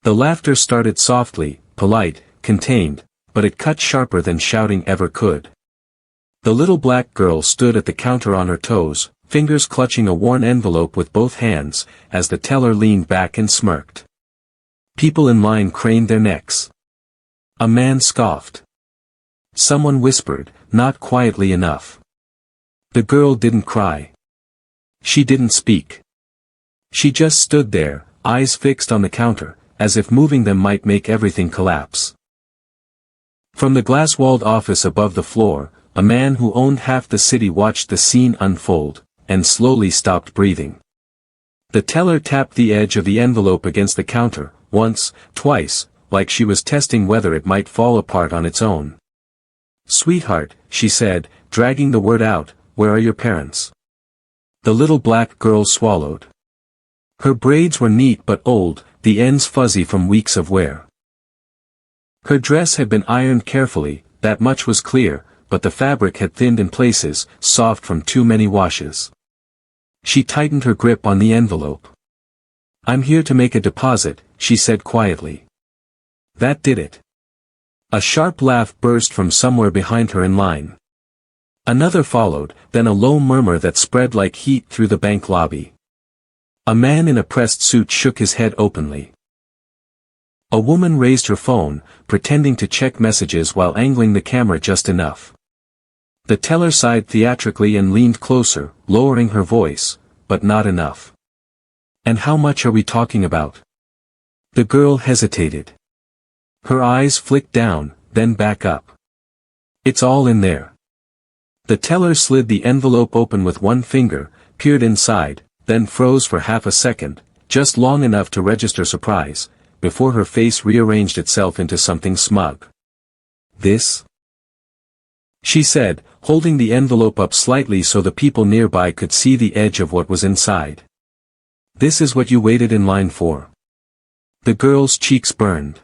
The laughter started softly, polite, contained, but it cut sharper than shouting ever could. The little black girl stood at the counter on her toes, fingers clutching a worn envelope with both hands, as the teller leaned back and smirked. People in line craned their necks. A man scoffed. Someone whispered, not quietly enough. The girl didn't cry. She didn't speak. She just stood there, eyes fixed on the counter, as if moving them might make everything collapse. From the glass-walled office above the floor, a man who owned half the city watched the scene unfold, and slowly stopped breathing. The teller tapped the edge of the envelope against the counter, once, twice, like she was testing whether it might fall apart on its own. "Sweetheart," she said, dragging the word out, "where are your parents?" The little black girl swallowed. Her braids were neat but old, the ends fuzzy from weeks of wear. Her dress had been ironed carefully, that much was clear, but the fabric had thinned in places, soft from too many washes. She tightened her grip on the envelope. "I'm here to make a deposit," she said quietly. That did it. A sharp laugh burst from somewhere behind her in line. Another followed, then a low murmur that spread like heat through the bank lobby. A man in a pressed suit shook his head openly. A woman raised her phone, pretending to check messages while angling the camera just enough. The teller sighed theatrically and leaned closer, lowering her voice, but not enough. "And how much are we talking about?" The girl hesitated. Her eyes flicked down, then back up. "It's all in there." The teller slid the envelope open with one finger, peered inside, then froze for half a second, just long enough to register surprise, before her face rearranged itself into something smug. "This?" she said, holding the envelope up slightly so the people nearby could see the edge of what was inside. "This is what you waited in line for?" The girl's cheeks burned.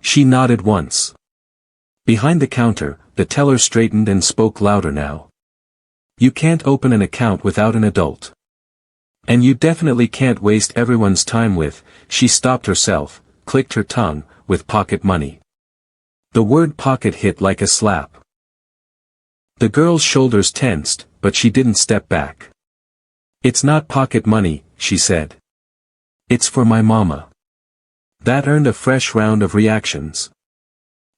She nodded once. Behind the counter, the teller straightened and spoke louder now. "You can't open an account without an adult. And you definitely can't waste everyone's time with," she stopped herself, clicked her tongue, "with pocket money." The word pocket hit like a slap. The girl's shoulders tensed, but she didn't step back. "It's not pocket money," she said. "It's for my mama." That earned a fresh round of reactions.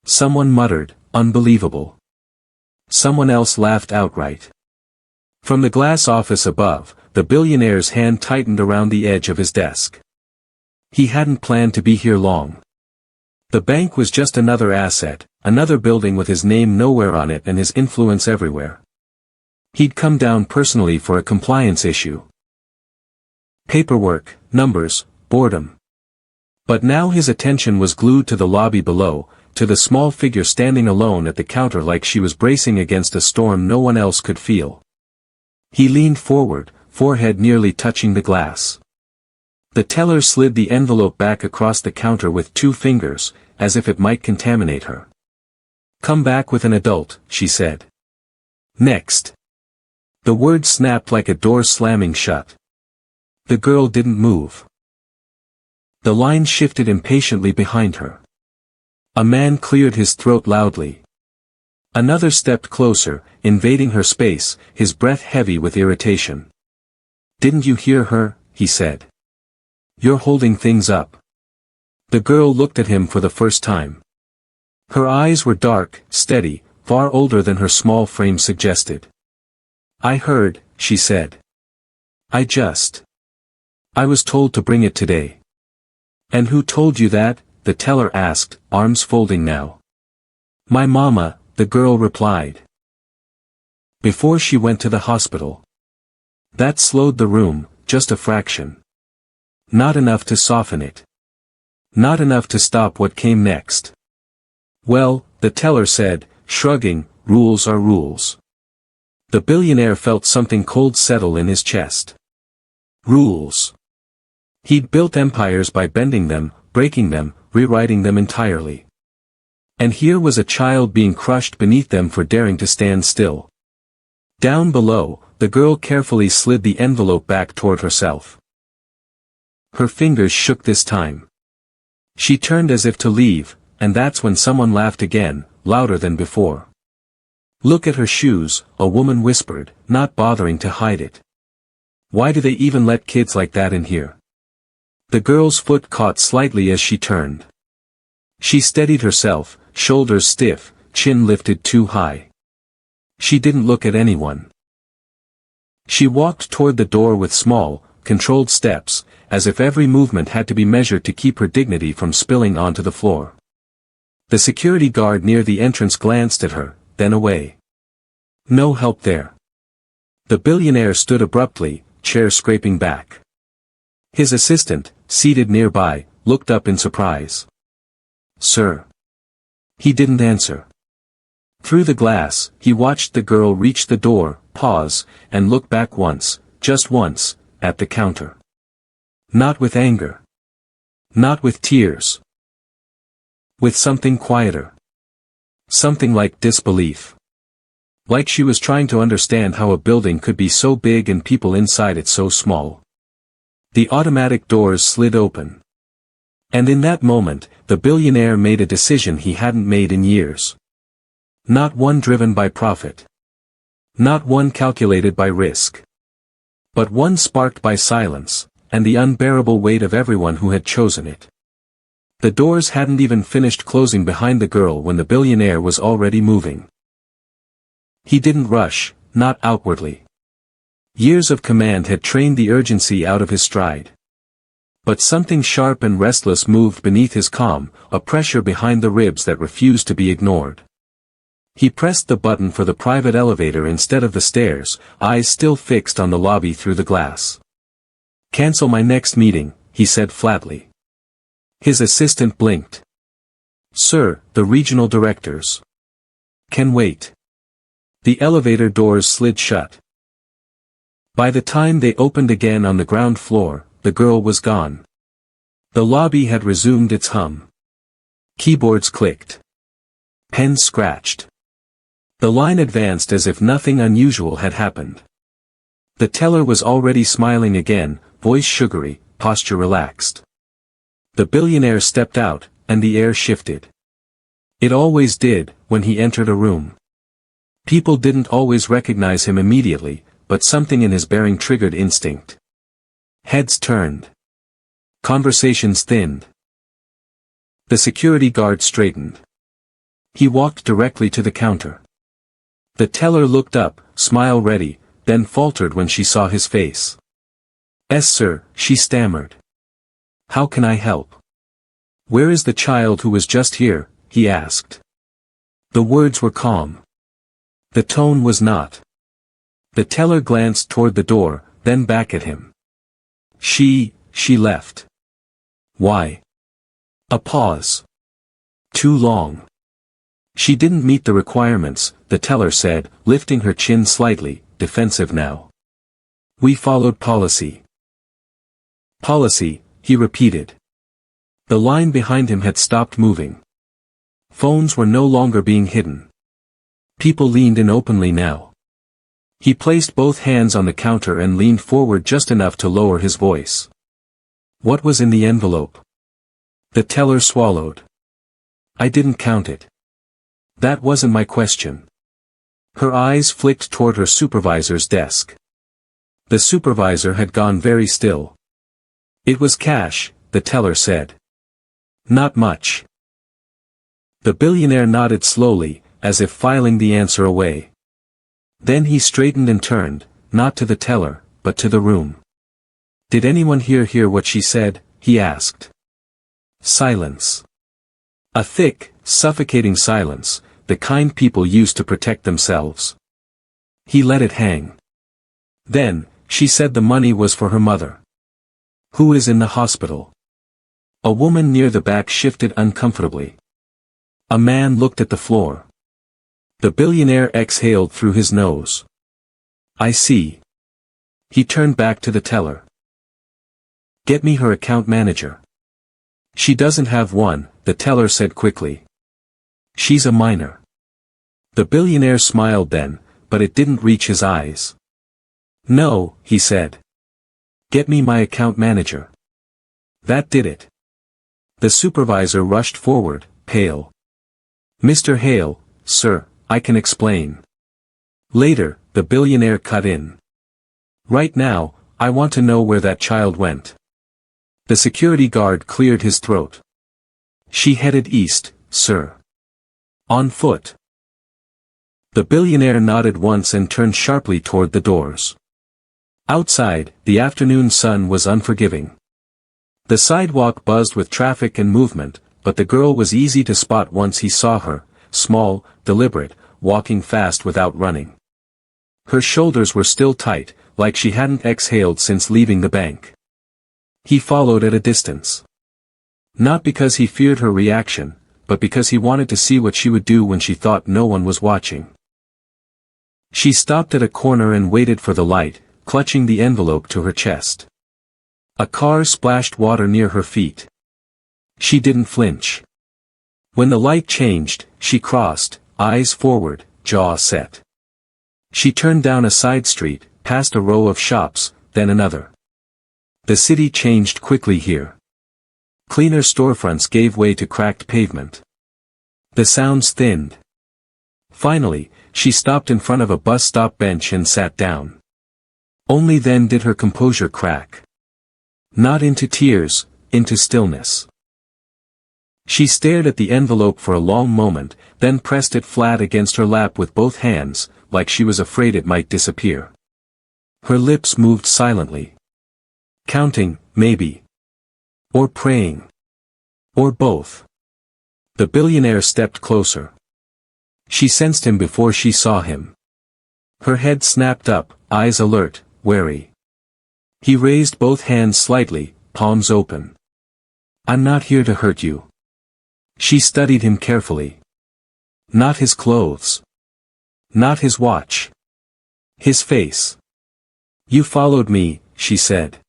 Someone muttered, "Unbelievable." Someone else laughed outright. From the glass office above, the billionaire's hand tightened around the edge of his desk. He hadn't planned to be here long. The bank was just another asset, another building with his name nowhere on it and his influence everywhere. He'd come down personally for a compliance issue. Paperwork, numbers, boredom. But now his attention was glued to the lobby below, to the small figure standing alone at the counter like she was bracing against a storm no one else could feel. He leaned forward, forehead nearly touching the glass. The teller slid the envelope back across the counter with two fingers, as if it might contaminate her. "Come back with an adult," she said. "Next." The word snapped like a door slamming shut. The girl didn't move. The line shifted impatiently behind her. A man cleared his throat loudly. Another stepped closer, invading her space, his breath heavy with irritation. "Didn't you hear her?" he said. "You're holding things up." The girl looked at him for the first time. Her eyes were dark, steady, far older than her small frame suggested. "I heard," she said. I was told to bring it today." "And who told you that?" the teller asked, arms folding now. "My mama," the girl replied. "Before she went to the hospital." That slowed the room, just a fraction. Not enough to soften it. Not enough to stop what came next. "Well," the teller said, shrugging, "rules are rules." The billionaire felt something cold settle in his chest. Rules. He'd built empires by bending them, breaking them, rewriting them entirely. And here was a child being crushed beneath them for daring to stand still. Down below, the girl carefully slid the envelope back toward herself. Her fingers shook this time. She turned as if to leave, and that's when someone laughed again, louder than before. "Look at her shoes," a woman whispered, not bothering to hide it. "Why do they even let kids like that in here?" The girl's foot caught slightly as she turned. She steadied herself, shoulders stiff, chin lifted too high. She didn't look at anyone. She walked toward the door with small, controlled steps, as if every movement had to be measured to keep her dignity from spilling onto the floor. The security guard near the entrance glanced at her, then away. No help there. The billionaire stood abruptly, chair scraping back. His assistant, seated nearby, looked up in surprise. "Sir." He didn't answer. Through the glass, he watched the girl reach the door, pause, and look back once, just once, at the counter. Not with anger. Not with tears. With something quieter. Something like disbelief. Like she was trying to understand how a building could be so big and people inside it so small. The automatic doors slid open. And in that moment, the billionaire made a decision he hadn't made in years. Not one driven by profit. Not one calculated by risk. But one sparked by silence, and the unbearable weight of everyone who had chosen it. The doors hadn't even finished closing behind the girl when the billionaire was already moving. He didn't rush, not outwardly. Years of command had trained the urgency out of his stride. But something sharp and restless moved beneath his calm, a pressure behind the ribs that refused to be ignored. He pressed the button for the private elevator instead of the stairs, eyes still fixed on the lobby through the glass. "Cancel my next meeting," he said flatly. His assistant blinked. "Sir, the regional directors can wait." The elevator doors slid shut. By the time they opened again on the ground floor, the girl was gone. The lobby had resumed its hum. Keyboards clicked. Pens scratched. The line advanced as if nothing unusual had happened. The teller was already smiling again, voice sugary, posture relaxed. The billionaire stepped out, and the air shifted. It always did, when he entered a room. People didn't always recognize him immediately, but something in his bearing triggered instinct. Heads turned. Conversations thinned. The security guard straightened. He walked directly to the counter. The teller looked up, smile ready, then faltered when she saw his face. "Yes, sir," she stammered. "How can I help?" "Where is the child who was just here?" he asked. The words were calm. The tone was not. The teller glanced toward the door, then back at him. She left." "Why?" A pause. "Too long." "She didn't meet the requirements," the teller said, lifting her chin slightly, defensive now. "We followed policy." "Policy," he repeated. The line behind him had stopped moving. Phones were no longer being hidden. People leaned in openly now. He placed both hands on the counter and leaned forward just enough to lower his voice. "What was in the envelope?" The teller swallowed. "I didn't count it. That wasn't my question." Her eyes flicked toward her supervisor's desk. The supervisor had gone very still. "It was cash," the teller said. "Not much." The billionaire nodded slowly, as if filing the answer away. Then he straightened and turned, not to the teller, but to the room. "Did anyone hear what she said?" he asked. Silence. A thick, suffocating silence, the kind people used to protect themselves. He let it hang. "Then, she said the money was for her mother." "Who is in the hospital?" A woman near the back shifted uncomfortably. A man looked at the floor. The billionaire exhaled through his nose. "I see." He turned back to the teller. "Get me her account manager." "She doesn't have one," the teller said quickly. "She's a minor." The billionaire smiled then, but it didn't reach his eyes. "No," he said. "Get me my account manager." That did it. The supervisor rushed forward, pale. "Mr. Hale, sir, I can explain." Later, the billionaire cut in. "Right now, I want to know where that child went." The security guard cleared his throat. "She headed east, sir. On foot." The billionaire nodded once and turned sharply toward the doors. Outside, the afternoon sun was unforgiving. The sidewalk buzzed with traffic and movement, but the girl was easy to spot once he saw her, small, deliberate, walking fast without running. Her shoulders were still tight, like she hadn't exhaled since leaving the bank. He followed at a distance. Not because he feared her reaction, but because he wanted to see what she would do when she thought no one was watching. She stopped at a corner and waited for the light, clutching the envelope to her chest. A car splashed water near her feet. She didn't flinch. When the light changed, she crossed, eyes forward, jaw set. She turned down a side street, past a row of shops, then another. The city changed quickly here. Cleaner storefronts gave way to cracked pavement. The sounds thinned. Finally, she stopped in front of a bus stop bench and sat down. Only then did her composure crack. Not into tears, into stillness. She stared at the envelope for a long moment, then pressed it flat against her lap with both hands, like she was afraid it might disappear. Her lips moved silently. Counting, maybe. Or praying. Or both. The billionaire stepped closer. She sensed him before she saw him. Her head snapped up, eyes alert, wary. He raised both hands slightly, palms open. "I'm not here to hurt you." She studied him carefully. Not his clothes. Not his watch. His face. "You followed me," she said.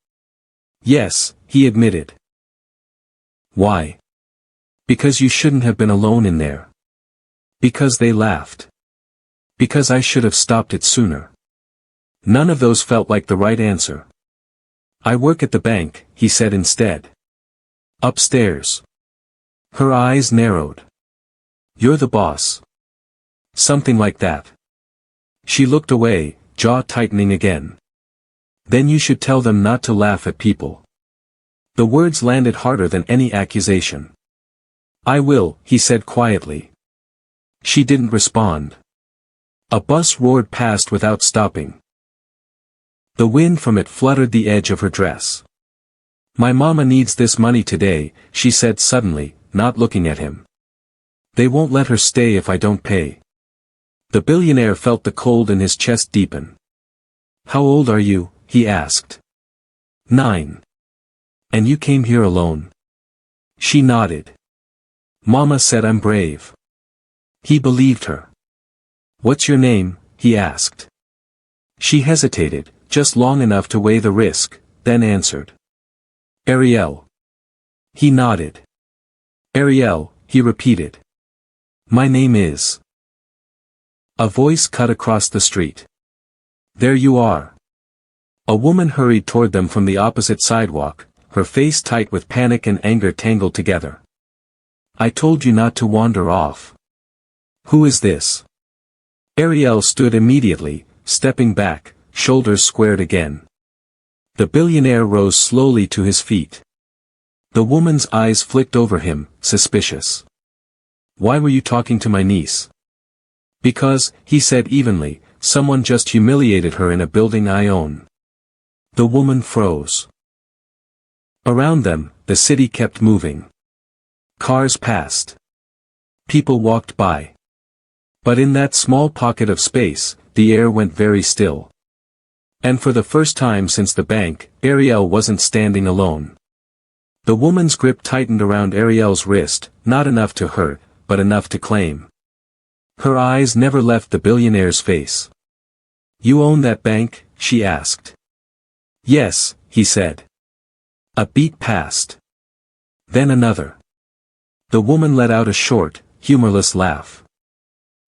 "Yes," he admitted. "Why?" "Because you shouldn't have been alone in there." "Because they laughed." "Because I should have stopped it sooner." None of those felt like the right answer. "I work at the bank," he said instead. "Upstairs." Her eyes narrowed. "You're the boss." "Something like that." She looked away, jaw tightening again. "Then you should tell them not to laugh at people." The words landed harder than any accusation. "I will," he said quietly. She didn't respond. A bus roared past without stopping. The wind from it fluttered the edge of her dress. "My mama needs this money today," she said suddenly, not looking at him. "They won't let her stay if I don't pay." The billionaire felt the cold in his chest deepen. "How old are you?" he asked. 9. "And you came here alone?" She nodded. "Mama said I'm brave." He believed her. "What's your name?" he asked. She hesitated, just long enough to weigh the risk, then answered. "Ariel." He nodded. "Ariel," he repeated. "My name is." A voice cut across the street. "There you are." A woman hurried toward them from the opposite sidewalk, her face tight with panic and anger tangled together. "I told you not to wander off." "Who is this?" Ariel stood immediately, stepping back, shoulders squared again. The billionaire rose slowly to his feet. The woman's eyes flicked over him, suspicious. "Why were you talking to my niece?" "Because," he said evenly, "someone just humiliated her in a building I own." The woman froze. Around them, the city kept moving. Cars passed. People walked by. But in that small pocket of space, the air went very still. And for the first time since the bank, Ariel wasn't standing alone. The woman's grip tightened around Ariel's wrist, not enough to hurt, but enough to claim. Her eyes never left the billionaire's face. "You own that bank?" she asked. "Yes," he said. A beat passed. Then another. The woman let out a short, humorless laugh.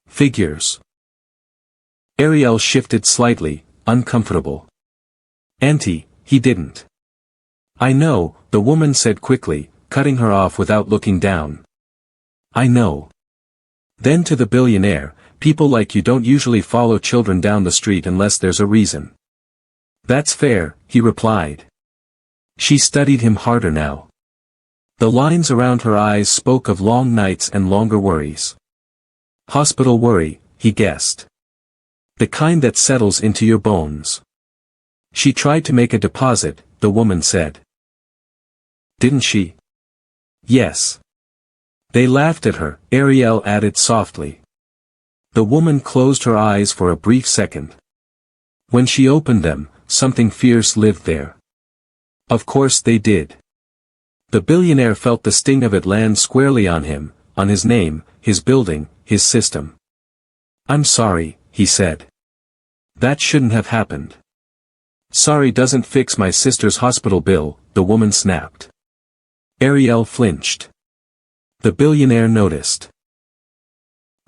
"Figures." Ariel shifted slightly, uncomfortable. "Auntie, he didn't." "I know," the woman said quickly, cutting her off without looking down. I know. Then to the billionaire, people like you don't usually follow children down the street unless there's a reason. That's fair, he replied. She studied him harder now. The lines around her eyes spoke of long nights and longer worries. Hospital worry, he guessed. The kind that settles into your bones. She tried to make a deposit, the woman said. Didn't she? Yes. They laughed at her, Ariel added softly. The woman closed her eyes for a brief second. When she opened them, something fierce lived there. Of course they did. The billionaire felt the sting of it land squarely on him, on his name, his building, his system. I'm sorry, he said. That shouldn't have happened. Sorry doesn't fix my sister's hospital bill, the woman snapped. Ariel flinched. The billionaire noticed.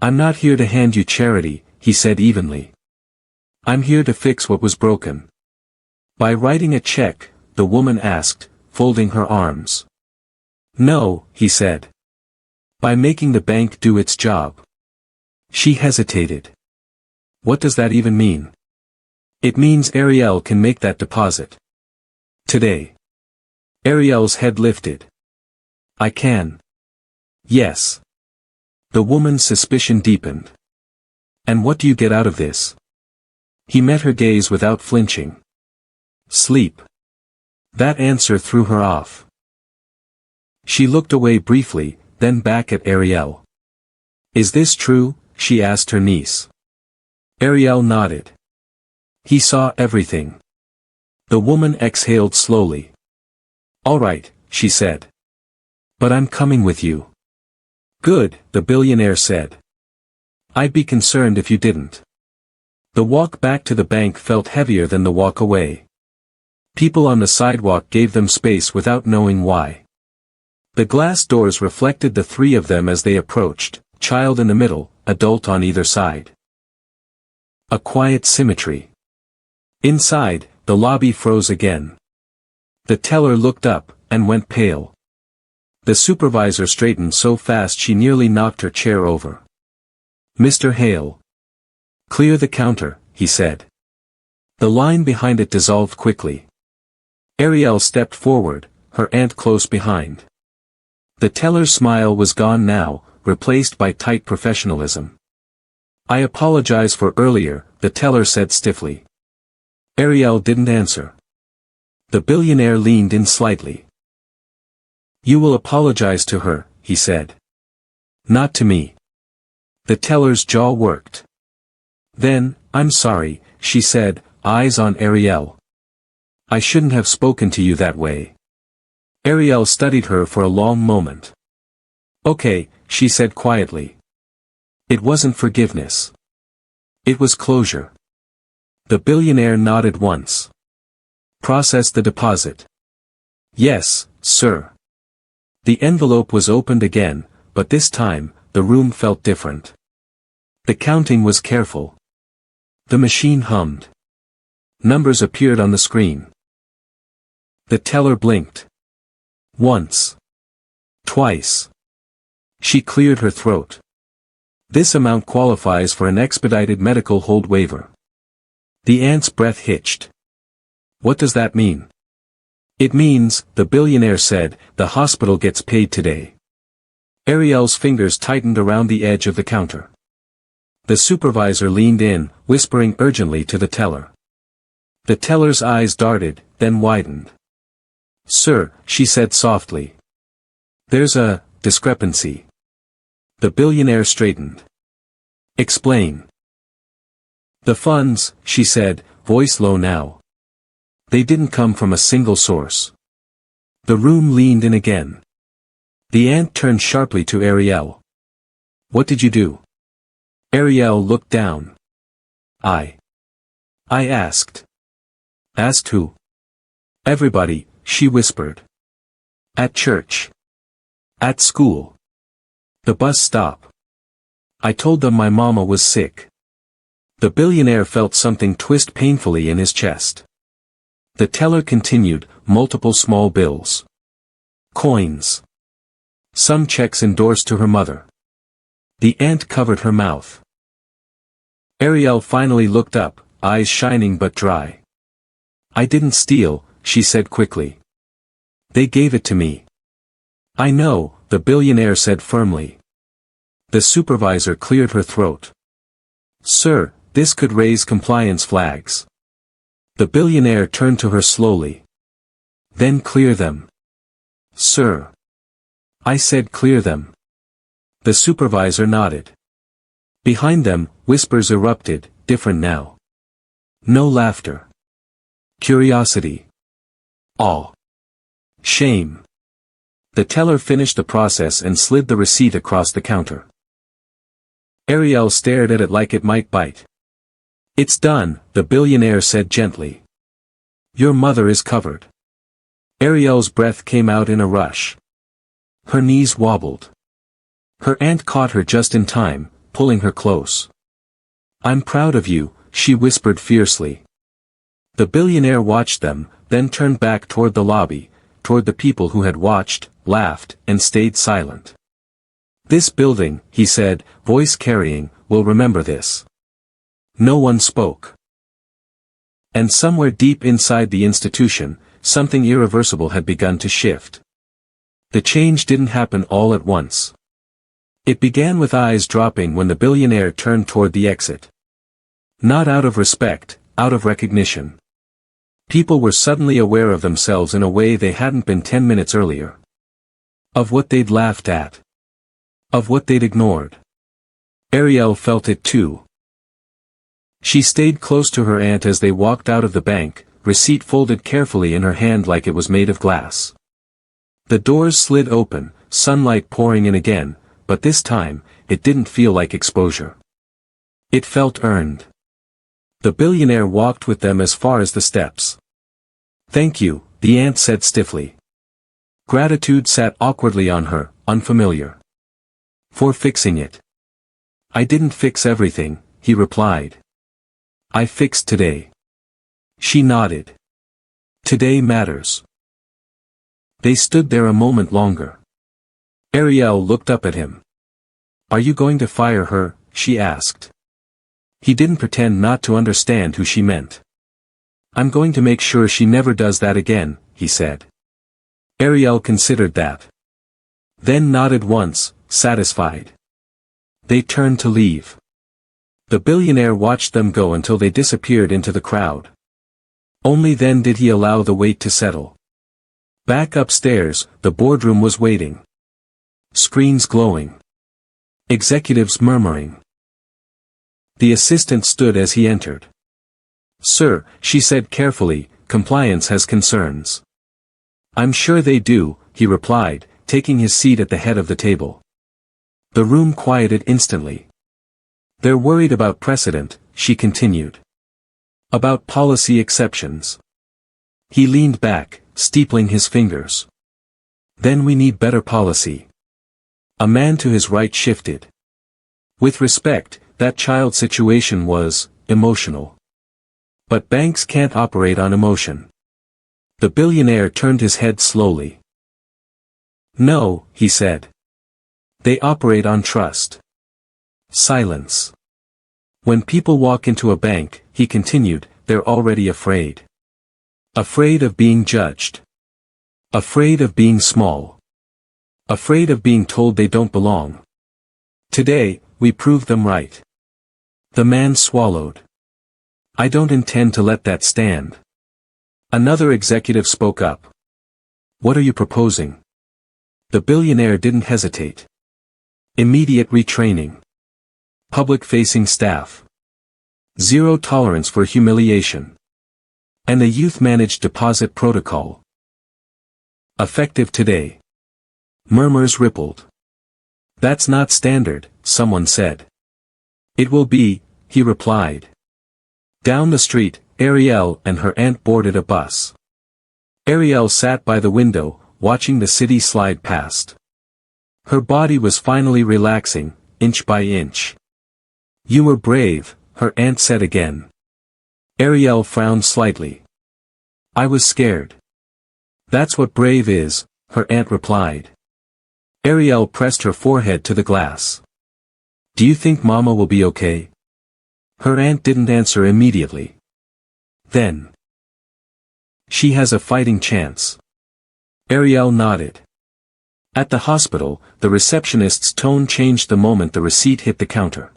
I'm not here to hand you charity, he said evenly. I'm here to fix what was broken. By writing a check, the woman asked, folding her arms. No, he said. By making the bank do its job. She hesitated. What does that even mean? It means Ariel can make that deposit. Today. Ariel's head lifted. I can. Yes. The woman's suspicion deepened. And what do you get out of this? He met her gaze without flinching. Sleep. That answer threw her off. She looked away briefly, then back at Ariel. Is this true? She asked her niece. Ariel nodded. He saw everything. The woman exhaled slowly. All right, she said. But I'm coming with you. Good, the billionaire said. I'd be concerned if you didn't. The walk back to the bank felt heavier than the walk away. People on the sidewalk gave them space without knowing why. The glass doors reflected the three of them as they approached, child in the middle, adult on either side. A quiet symmetry. Inside, the lobby froze again. The teller looked up, and went pale. The supervisor straightened so fast she nearly knocked her chair over. Mr. Hale. Clear the counter, he said. The line behind it dissolved quickly. Ariel stepped forward, her aunt close behind. The teller's smile was gone now, replaced by tight professionalism. I apologize for earlier, the teller said stiffly. Ariel didn't answer. The billionaire leaned in slightly. You will apologize to her, he said. Not to me. The teller's jaw worked. Then, I'm sorry, she said, eyes on Ariel. I shouldn't have spoken to you that way. Ariel studied her for a long moment. Okay, she said quietly. It wasn't forgiveness. It was closure. The billionaire nodded once. Process the deposit. Yes, sir. The envelope was opened again, but this time, the room felt different. The counting was careful. The machine hummed. Numbers appeared on the screen. The teller blinked. Once. Twice. She cleared her throat. This amount qualifies for an expedited medical hold waiver. The aunt's breath hitched. What does that mean? It means, the billionaire said, the hospital gets paid today. Ariel's fingers tightened around the edge of the counter. The supervisor leaned in, whispering urgently to the teller. The teller's eyes darted, then widened. Sir, she said softly. There's a discrepancy. The billionaire straightened. Explain. The funds, she said, voice low now. They didn't come from a single source. The room leaned in again. The aunt turned sharply to Ariel. What did you do? Ariel looked down. I asked. Asked who? Everybody, she whispered. At church. At school. The bus stop. I told them my mama was sick. The billionaire felt something twist painfully in his chest. The teller continued, multiple small bills. Coins. Some checks endorsed to her mother. The aunt covered her mouth. Ariel finally looked up, eyes shining but dry. I didn't steal, she said quickly. They gave it to me. I know, the billionaire said firmly. The supervisor cleared her throat. Sir, this could raise compliance flags. The billionaire turned to her slowly. Then clear them. Sir. I said clear them. The supervisor nodded. Behind them, whispers erupted, different now. No laughter. Curiosity. Awe. Shame. The teller finished the process and slid the receipt across the counter. Ariel stared at it like it might bite. It's done, the billionaire said gently. Your mother is covered. Ariel's breath came out in a rush. Her knees wobbled. Her aunt caught her just in time, pulling her close. I'm proud of you, she whispered fiercely. The billionaire watched them, then turned back toward the lobby, toward the people who had watched, laughed, and stayed silent. This building, he said, voice carrying, will remember this. No one spoke. And somewhere deep inside the institution, something irreversible had begun to shift. The change didn't happen all at once. It began with eyes dropping when the billionaire turned toward the exit. Not out of respect, out of recognition. People were suddenly aware of themselves in a way they hadn't been 10 minutes earlier. Of what they'd laughed at. Of what they'd ignored. Ariel felt it too. She stayed close to her aunt as they walked out of the bank, receipt folded carefully in her hand like it was made of glass. The doors slid open, sunlight pouring in again, but this time, it didn't feel like exposure. It felt earned. The billionaire walked with them as far as the steps. Thank you, the aunt said stiffly. Gratitude sat awkwardly on her, unfamiliar. For fixing it. I didn't fix everything, he replied. I fixed today. She nodded. Today matters. They stood there a moment longer. Ariel looked up at him. Are you going to fire her? She asked. He didn't pretend not to understand who she meant. I'm going to make sure she never does that again, he said. Ariel considered that. Then nodded once, satisfied. They turned to leave. The billionaire watched them go until they disappeared into the crowd. Only then did he allow the wait to settle. Back upstairs, the boardroom was waiting. Screens glowing. Executives murmuring. The assistant stood as he entered. Sir, she said carefully, compliance has concerns. I'm sure they do, he replied, taking his seat at the head of the table. The room quieted instantly. They're worried about precedent, she continued. About policy exceptions. He leaned back, steepling his fingers. Then we need better policy. A man to his right shifted. With respect, that child situation was emotional. But banks can't operate on emotion. The billionaire turned his head slowly. No, he said. They operate on trust. Silence. When people walk into a bank, he continued, they're already afraid. Afraid of being judged. Afraid of being small. Afraid of being told they don't belong. Today, we proved them right. The man swallowed. I don't intend to let that stand. Another executive spoke up. What are you proposing? The billionaire didn't hesitate. Immediate retraining. Public-facing staff. Zero tolerance for humiliation. And a youth-managed deposit protocol. Effective today. Murmurs rippled. That's not standard, someone said. It will be, he replied. Down the street, Ariel and her aunt boarded a bus. Ariel sat by the window, watching the city slide past. Her body was finally relaxing, inch by inch. You were brave, her aunt said again. Ariel frowned slightly. I was scared. That's what brave is, her aunt replied. Ariel pressed her forehead to the glass. Do you think Mama will be okay? Her aunt didn't answer immediately. Then. She has a fighting chance. Ariel nodded. At the hospital, the receptionist's tone changed the moment the receipt hit the counter.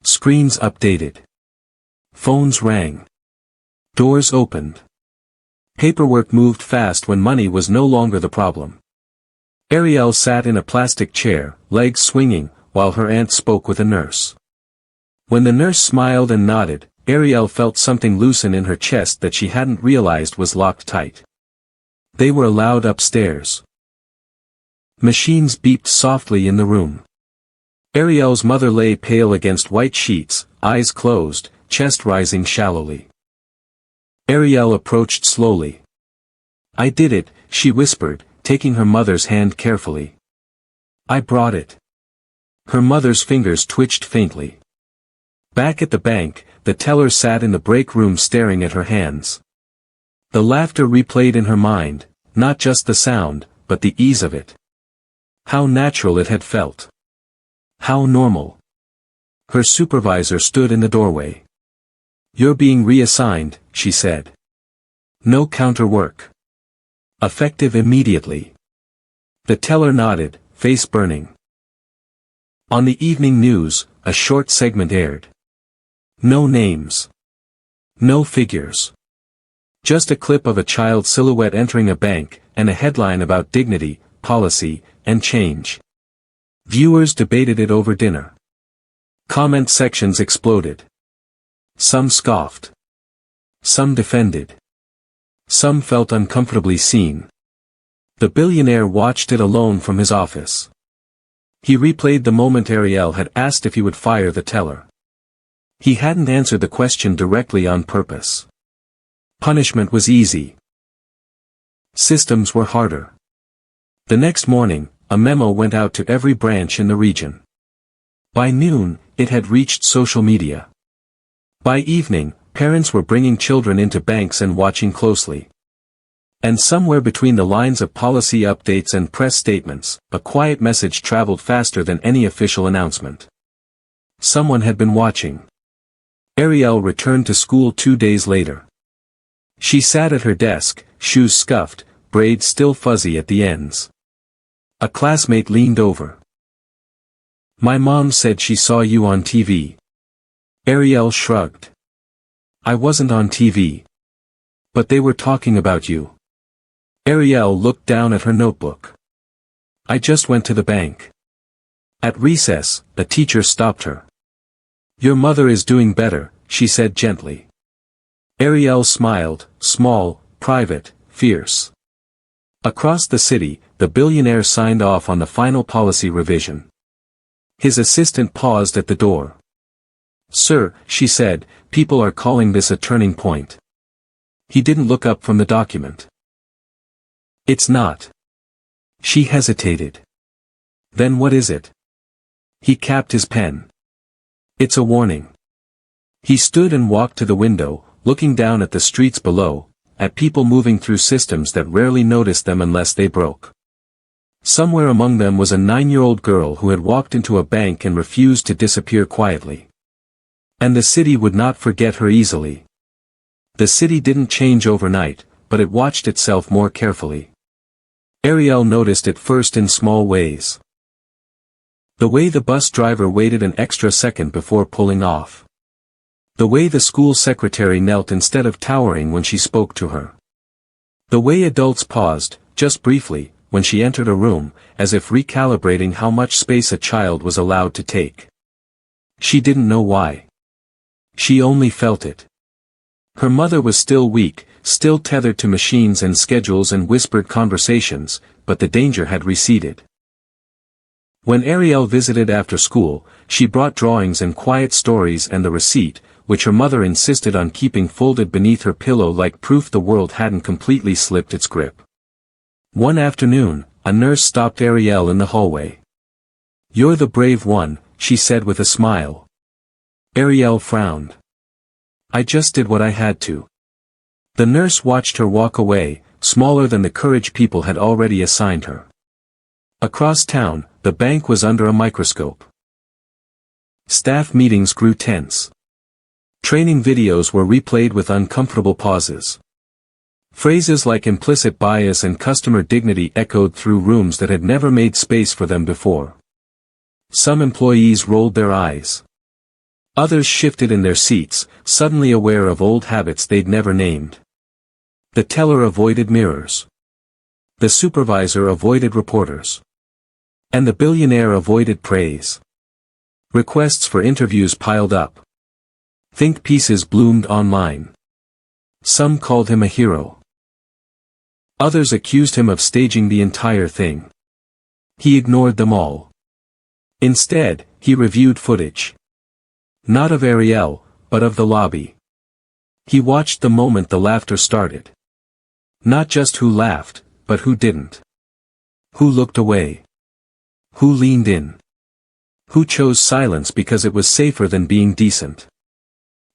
Screens updated. Phones rang. Doors opened. Paperwork moved fast when money was no longer the problem. Ariel sat in a plastic chair, legs swinging, while her aunt spoke with a nurse. When the nurse smiled and nodded, Ariel felt something loosen in her chest that she hadn't realized was locked tight. They were allowed upstairs. Machines beeped softly in the room. Ariel's mother lay pale against white sheets, eyes closed, chest rising shallowly. Ariel approached slowly. I did it, she whispered, taking her mother's hand carefully. I brought it. Her mother's fingers twitched faintly. Back at the bank, the teller sat in the break room staring at her hands. The laughter replayed in her mind, not just the sound, but the ease of it. How natural it had felt. How normal. Her supervisor stood in the doorway. You're being reassigned, she said. No counter work. Effective immediately. The teller nodded, face burning. On the evening news, a short segment aired. No names. No figures. Just a clip of a child's silhouette entering a bank, and a headline about dignity, policy, and change. Viewers debated it over dinner. Comment sections exploded. Some scoffed. Some defended. Some felt uncomfortably seen. The billionaire watched it alone from his office. He replayed the moment Ariel had asked if he would fire the teller. He hadn't answered the question directly on purpose. Punishment was easy. Systems were harder. The next morning, a memo went out to every branch in the region. By noon, it had reached social media. By evening, parents were bringing children into banks and watching closely. And somewhere between the lines of policy updates and press statements, a quiet message traveled faster than any official announcement. Someone had been watching. Ariel returned to school 2 days later. She sat at her desk, shoes scuffed, braids still fuzzy at the ends. A classmate leaned over. My mom said she saw you on TV. Ariel shrugged. I wasn't on TV. But they were talking about you. Ariel looked down at her notebook. I just went to the bank. At recess, a teacher stopped her. Your mother is doing better, she said gently. Ariel smiled, small, private, fierce. Across the city, the billionaire signed off on the final policy revision. His assistant paused at the door. Sir, she said, people are calling this a turning point. He didn't look up from the document. It's not. She hesitated. Then what is it? He capped his pen. It's a warning. He stood and walked to the window, looking down at the streets below, at people moving through systems that rarely noticed them unless they broke. Somewhere among them was a 9-year-old girl who had walked into a bank and refused to disappear quietly. And the city would not forget her easily. The city didn't change overnight, but it watched itself more carefully. Ariel noticed it first in small ways. The way the bus driver waited an extra second before pulling off. The way the school secretary knelt instead of towering when she spoke to her. The way adults paused, just briefly, when she entered a room, as if recalibrating how much space a child was allowed to take. She didn't know why. She only felt it. Her mother was still weak, still tethered to machines and schedules and whispered conversations, but the danger had receded. When Ariel visited after school, she brought drawings and quiet stories and the receipt, which her mother insisted on keeping folded beneath her pillow like proof the world hadn't completely slipped its grip. One afternoon, a nurse stopped Ariel in the hallway. You're the brave one, she said with a smile. Ariel frowned. I just did what I had to. The nurse watched her walk away, smaller than the courage people had already assigned her. Across town, the bank was under a microscope. Staff meetings grew tense. Training videos were replayed with uncomfortable pauses. Phrases like implicit bias and customer dignity echoed through rooms that had never made space for them before. Some employees rolled their eyes. Others shifted in their seats, suddenly aware of old habits they'd never named. The teller avoided mirrors. The supervisor avoided reporters. And the billionaire avoided praise. Requests for interviews piled up. Think pieces bloomed online. Some called him a hero. Others accused him of staging the entire thing. He ignored them all. Instead, he reviewed footage. Not of Ariel, but of the lobby. He watched the moment the laughter started. Not just who laughed, but who didn't. Who looked away. Who leaned in. Who chose silence because it was safer than being decent.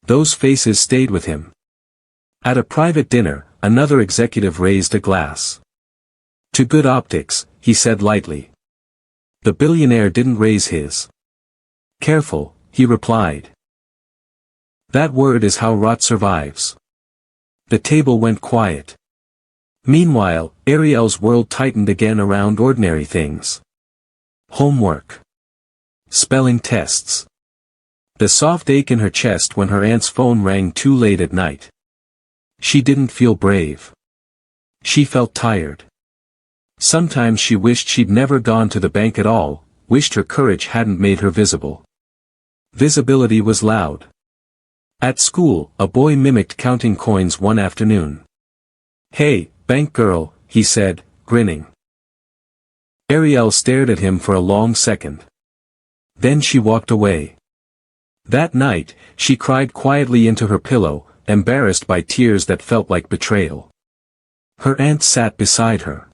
Those faces stayed with him. At a private dinner, another executive raised a glass. To good optics, he said lightly. The billionaire didn't raise his. Careful, he replied. That word is how rot survives. The table went quiet. Meanwhile, Ariel's world tightened again around ordinary things. Homework. Spelling tests. The soft ache in her chest when her aunt's phone rang too late at night. She didn't feel brave. She felt tired. Sometimes she wished she'd never gone to the bank at all, wished her courage hadn't made her visible. Visibility was loud. At school, a boy mimicked counting coins one afternoon. Hey, bank girl, he said, grinning. Ariel stared at him for a long second. Then she walked away. That night, she cried quietly into her pillow, embarrassed by tears that felt like betrayal. Her aunt sat beside her.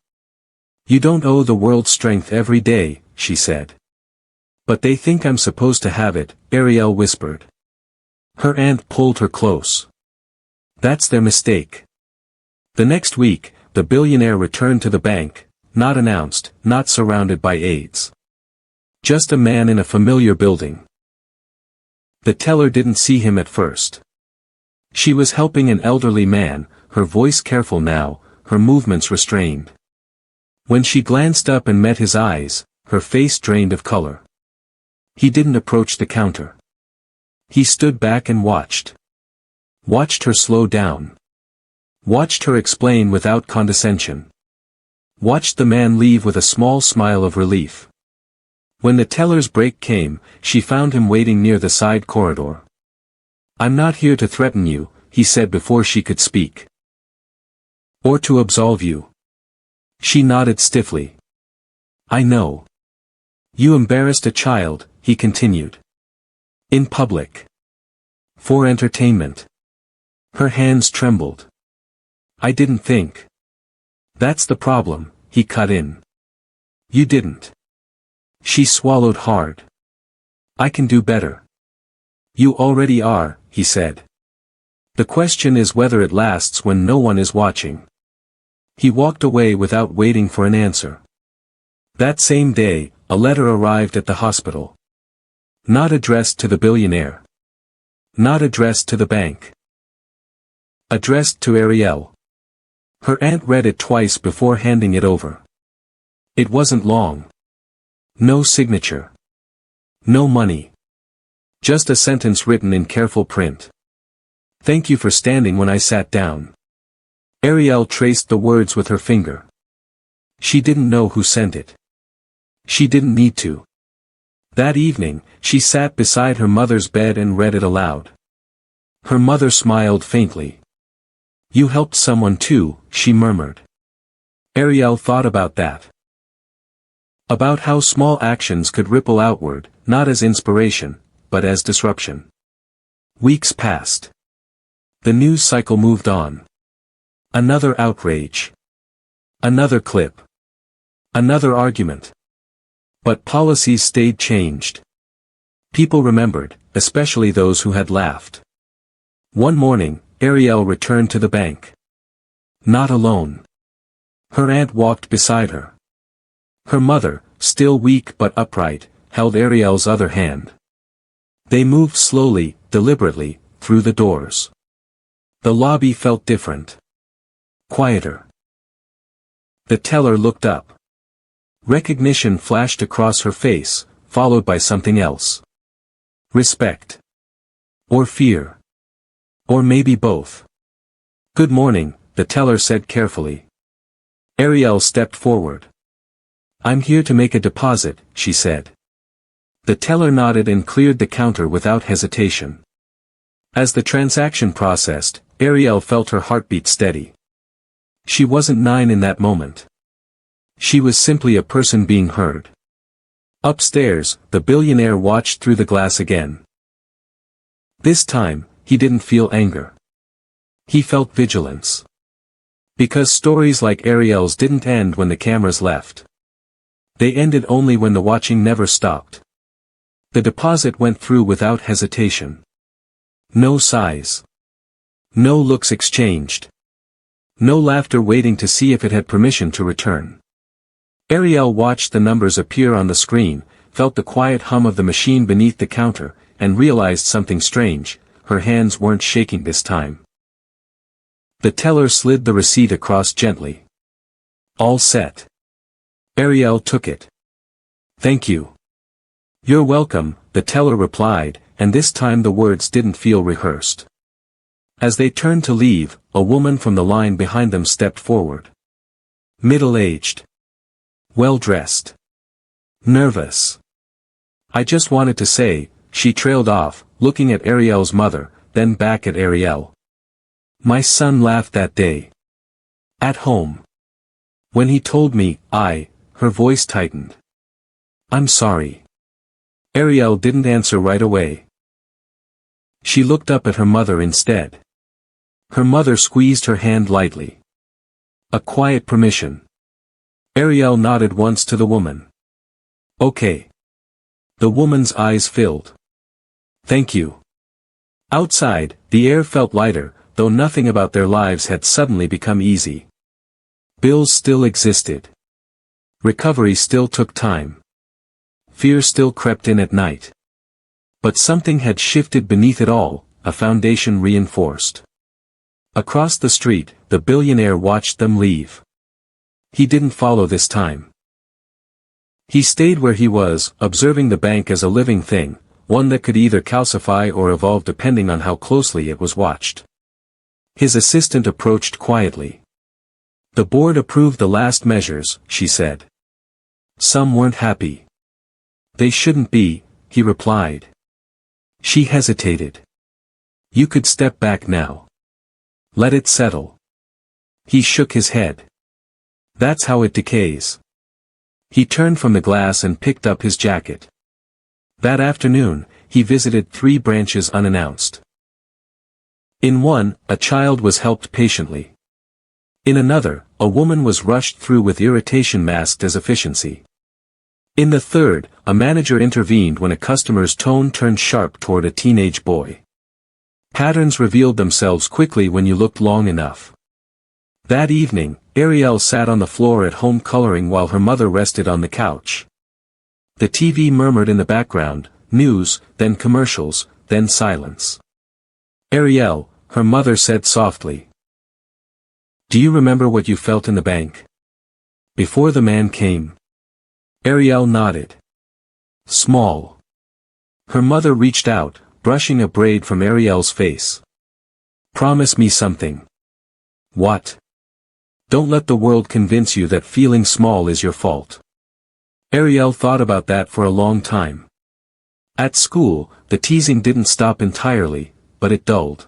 You don't owe the world strength every day, she said. But they think I'm supposed to have it, Ariel whispered. Her aunt pulled her close. That's their mistake. The next week, the billionaire returned to the bank, not announced, not surrounded by aides. Just a man in a familiar building. The teller didn't see him at first. She was helping an elderly man, her voice careful now, her movements restrained. When she glanced up and met his eyes, her face drained of color. He didn't approach the counter. He stood back and watched. Watched her slow down. Watched her explain without condescension. Watched the man leave with a small smile of relief. When the teller's break came, she found him waiting near the side corridor. I'm not here to threaten you, he said before she could speak. Or to absolve you. She nodded stiffly. I know. You embarrassed a child, he continued. In public. For entertainment. Her hands trembled. I didn't think. That's the problem, he cut in. You didn't. She swallowed hard. I can do better. You already are, he said. The question is whether it lasts when no one is watching. He walked away without waiting for an answer. That same day, a letter arrived at the hospital. Not addressed to the billionaire. Not addressed to the bank. Addressed to Ariel. Her aunt read it twice before handing it over. It wasn't long. No signature. No money. Just a sentence written in careful print. Thank you for standing when I sat down. Ariel traced the words with her finger. She didn't know who sent it. She didn't need to. That evening, she sat beside her mother's bed and read it aloud. Her mother smiled faintly. You helped someone too, she murmured. Ariel thought about that. About how small actions could ripple outward, not as inspiration, but as disruption. Weeks passed. The news cycle moved on. Another outrage. Another clip. Another argument. But policies stayed changed. People remembered, especially those who had laughed. One morning, Ariel returned to the bank. Not alone. Her aunt walked beside her. Her mother, still weak but upright, held Ariel's other hand. They moved slowly, deliberately, through the doors. The lobby felt different. Quieter. The teller looked up. Recognition flashed across her face, followed by something else. Respect. Or fear. Or maybe both. "Good morning," the teller said carefully. Ariel stepped forward. "I'm here to make a deposit," she said. The teller nodded and cleared the counter without hesitation. As the transaction processed, Ariel felt her heartbeat steady. She wasn't 9 in that moment. She was simply a person being heard. Upstairs, the billionaire watched through the glass again. This time, he didn't feel anger. He felt vigilance. Because stories like Ariel's didn't end when the cameras left. They ended only when the watching never stopped. The deposit went through without hesitation. No sighs. No looks exchanged. No laughter waiting to see if it had permission to return. Ariel watched the numbers appear on the screen, felt the quiet hum of the machine beneath the counter, and realized something strange: her hands weren't shaking this time. The teller slid the receipt across gently. "All set." Ariel took it. "Thank you." "You're welcome," the teller replied, and this time the words didn't feel rehearsed. As they turned to leave, a woman from the line behind them stepped forward. Middle-aged. Well-dressed. Nervous. "I just wanted to say," she trailed off, looking at Ariel's mother, then back at Ariel. "My son laughed that day. At home. When he told me, her voice tightened. "I'm sorry." Ariel didn't answer right away. She looked up at her mother instead. Her mother squeezed her hand lightly. A quiet permission. Ariel nodded once to the woman. "Okay." The woman's eyes filled. "Thank you." Outside, the air felt lighter, though nothing about their lives had suddenly become easy. Bills still existed. Recovery still took time. Fear still crept in at night. But something had shifted beneath it all, a foundation reinforced. Across the street, the billionaire watched them leave. He didn't follow this time. He stayed where he was, observing the bank as a living thing, one that could either calcify or evolve depending on how closely it was watched. His assistant approached quietly. "The board approved the last measures," she said. "Some weren't happy." "They shouldn't be," he replied. She hesitated. "You could step back now. Let it settle." He shook his head. "That's how it decays." He turned from the glass and picked up his jacket. That afternoon, he visited 3 branches unannounced. In one, a child was helped patiently. In another, a woman was rushed through with irritation masked as efficiency. In the third, a manager intervened when a customer's tone turned sharp toward a teenage boy. Patterns revealed themselves quickly when you looked long enough. That evening, Ariel sat on the floor at home coloring while her mother rested on the couch. The TV murmured in the background, news, then commercials, then silence. "Ariel," her mother said softly. "Do you remember what you felt in the bank? Before the man came?" Ariel nodded. "Small." Her mother reached out, brushing a braid from Ariel's face. "Promise me something." "What?" "Don't let the world convince you that feeling small is your fault." Ariel thought about that for a long time. At school, the teasing didn't stop entirely, but it dulled.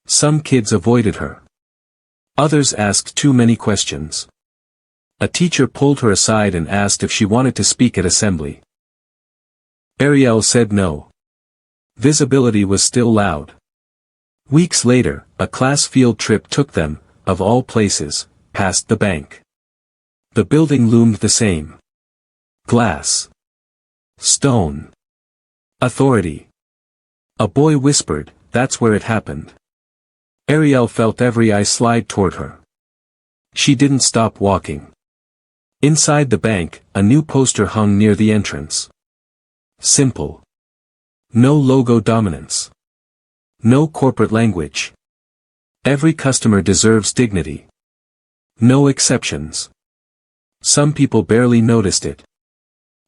Some kids avoided her. Others asked too many questions. A teacher pulled her aside and asked if she wanted to speak at assembly. Ariel said no. Visibility was still loud. Weeks later, a class field trip took them, of all places, past the bank. The building loomed the same. Glass. Stone. Authority. A boy whispered, "That's where it happened." Ariel felt every eye slide toward her. She didn't stop walking. Inside the bank, a new poster hung near the entrance. Simple. No logo dominance. No corporate language. Every customer deserves dignity. No exceptions. Some people barely noticed it.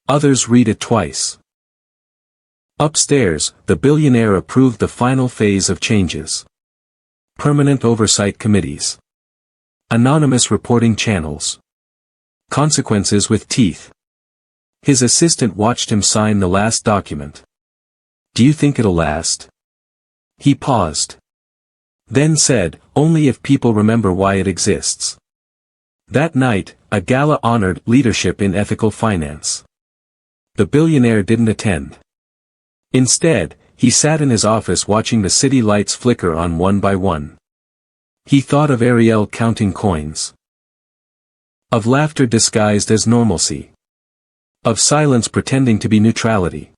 Others read it twice. Upstairs, the billionaire approved the final phase of changes. Permanent oversight committees. Anonymous reporting channels. Consequences with teeth. His assistant watched him sign the last document. Do you think it'll last? He paused. Then said, only if people remember why it exists. That night, a gala honored leadership in ethical finance. The billionaire didn't attend. Instead, he sat in his office watching the city lights flicker on one by one. He thought of Ariel counting coins. Of laughter disguised as normalcy. Of silence pretending to be neutrality.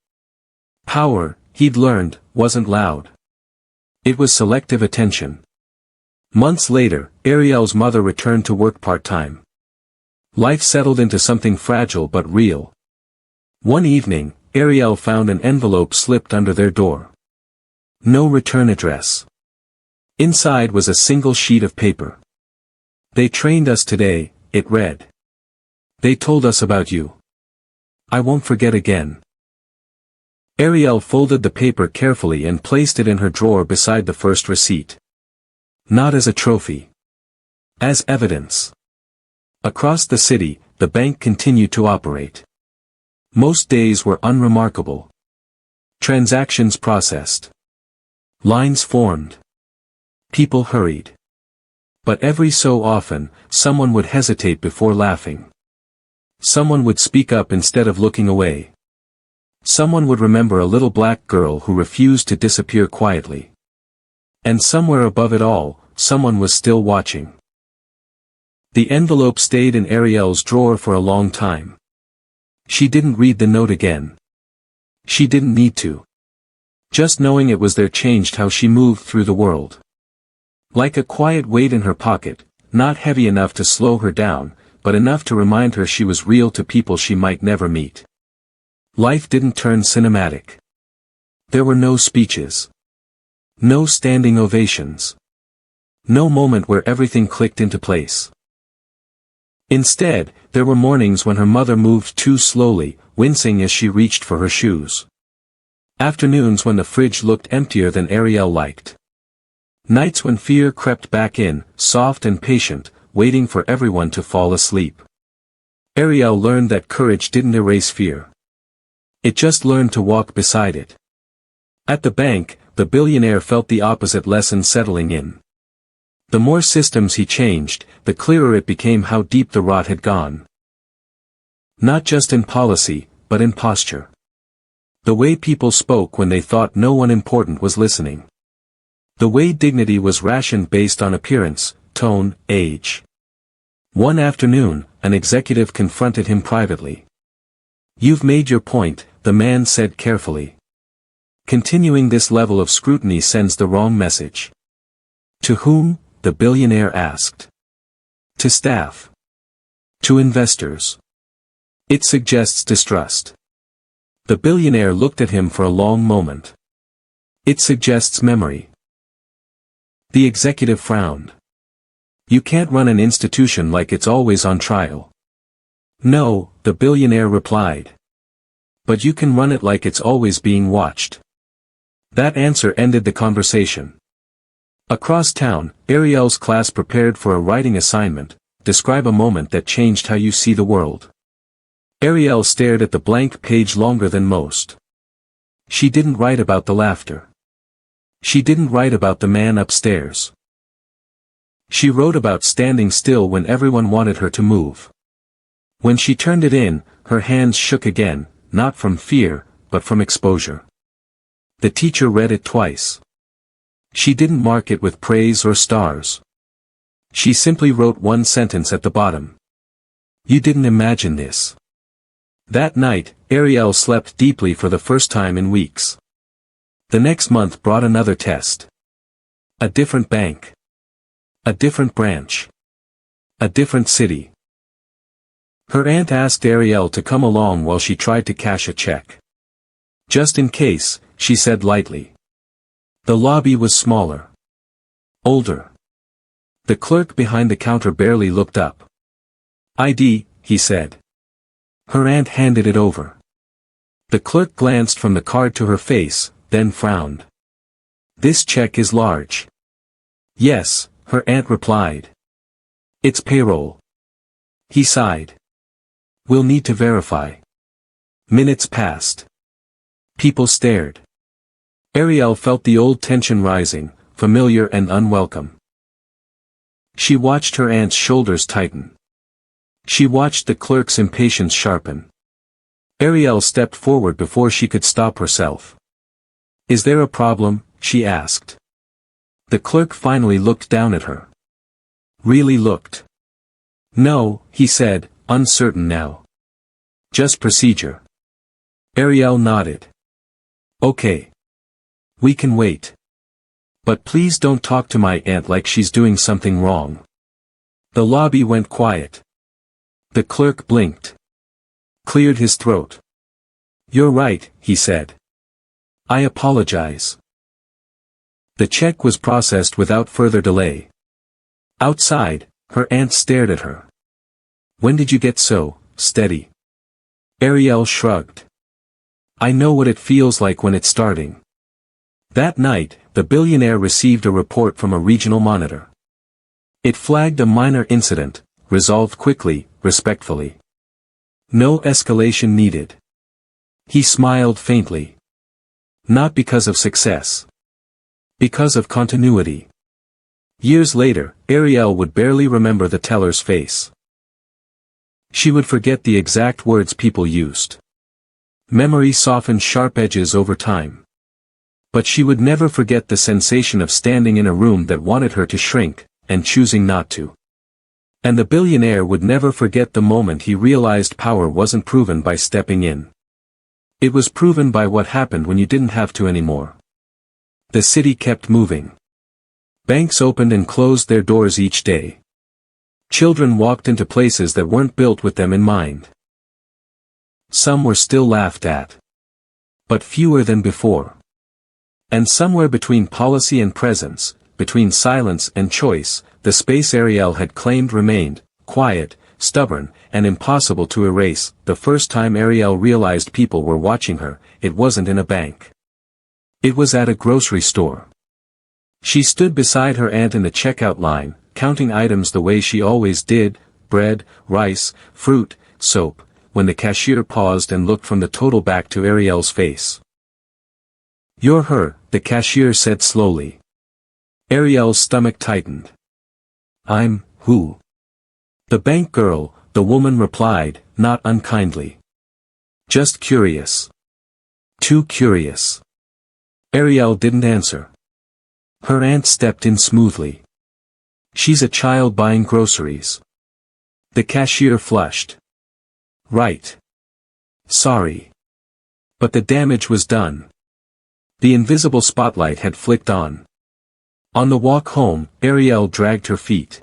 Power, he'd learned, wasn't loud. It was selective attention. Months later, Ariel's mother returned to work part-time. Life settled into something fragile but real. One evening, Ariel found an envelope slipped under their door. No return address. Inside was a single sheet of paper. They trained us today, it read. They told us about you. I won't forget again. Ariel folded the paper carefully and placed it in her drawer beside the first receipt. Not as a trophy. As evidence. Across the city, the bank continued to operate. Most days were unremarkable. Transactions processed. Lines formed. People hurried. But every so often, someone would hesitate before laughing. Someone would speak up instead of looking away. Someone would remember a little black girl who refused to disappear quietly. And somewhere above it all, someone was still watching. The envelope stayed in Ariel's drawer for a long time. She didn't read the note again. She didn't need to. Just knowing it was there changed how she moved through the world. Like a quiet weight in her pocket, not heavy enough to slow her down, but enough to remind her she was real to people she might never meet. Life didn't turn cinematic. There were no speeches. No standing ovations. No moment where everything clicked into place. Instead, there were mornings when her mother moved too slowly, wincing as she reached for her shoes. Afternoons when the fridge looked emptier than Ariel liked. Nights when fear crept back in, soft and patient, waiting for everyone to fall asleep. Ariel learned that courage didn't erase fear. It just learned to walk beside it. At the bank, the billionaire felt the opposite lesson settling in. The more systems he changed, the clearer it became how deep the rot had gone. Not just in policy, but in posture. The way people spoke when they thought no one important was listening. The way dignity was rationed based on appearance, tone, age. One afternoon, an executive confronted him privately. "You've made your point," the man said carefully. "Continuing this level of scrutiny sends the wrong message." To whom? The billionaire asked. To staff. To investors. It suggests distrust. The billionaire looked at him for a long moment. It suggests memory. The executive frowned. You can't run an institution like it's always on trial. No, the billionaire replied. But you can run it like it's always being watched. That answer ended the conversation. Across town, Ariel's class prepared for a writing assignment. Describe a moment that changed how you see the world. Ariel stared at the blank page longer than most. She didn't write about the laughter. She didn't write about the man upstairs. She wrote about standing still when everyone wanted her to move. When she turned it in, her hands shook again, not from fear, but from exposure. The teacher read it twice. She didn't mark it with praise or stars. She simply wrote one sentence at the bottom. You didn't imagine this. That night, Ariel slept deeply for the first time in weeks. The next month brought another test. A different bank. A different branch. A different city. Her aunt asked Ariel to come along while she tried to cash a check. Just in case, she said lightly. The lobby was smaller. Older. The clerk behind the counter barely looked up. "ID," he said. Her aunt handed it over. The clerk glanced from the card to her face, then frowned. "This check is large." "Yes," her aunt replied. "It's payroll." He sighed. "We'll need to verify." Minutes passed. People stared. Ariel felt the old tension rising, familiar and unwelcome. She watched her aunt's shoulders tighten. She watched the clerk's impatience sharpen. Ariel stepped forward before she could stop herself. "Is there a problem?" she asked. The clerk finally looked down at her. Really looked. "No," he said, uncertain now. "Just procedure." Ariel nodded. "Okay. We can wait. But please don't talk to my aunt like she's doing something wrong." The lobby went quiet. The clerk blinked. Cleared his throat. "You're right," he said. "I apologize." The check was processed without further delay. Outside, her aunt stared at her. "When did you get so steady?" Ariel shrugged. "I know what it feels like when it's starting." That night, the billionaire received a report from a regional monitor. It flagged a minor incident, resolved quickly, respectfully. No escalation needed. He smiled faintly. Not because of success. Because of continuity. Years later, Ariel would barely remember the teller's face. She would forget the exact words people used. Memory softened sharp edges over time. But she would never forget the sensation of standing in a room that wanted her to shrink, and choosing not to. And the billionaire would never forget the moment he realized power wasn't proven by stepping in. It was proven by what happened when you didn't have to anymore. The city kept moving. Banks opened and closed their doors each day. Children walked into places that weren't built with them in mind. Some were still laughed at. But fewer than before. And somewhere between policy and presence, between silence and choice, the space Ariel had claimed remained, quiet, stubborn, and impossible to erase. The first time Ariel realized people were watching her, it wasn't in a bank. It was at a grocery store. She stood beside her aunt in the checkout line, counting items the way she always did, bread, rice, fruit, soap, when the cashier paused and looked from the total back to Ariel's face. "You're her," the cashier said slowly. Ariel's stomach tightened. "I'm, who?" "The bank girl," the woman replied, not unkindly. "Just curious." Too curious. Ariel didn't answer. Her aunt stepped in smoothly. "She's a child buying groceries." The cashier flushed. "Right. Sorry. But the damage was done." The invisible spotlight had flicked on. On the walk home, Ariel dragged her feet.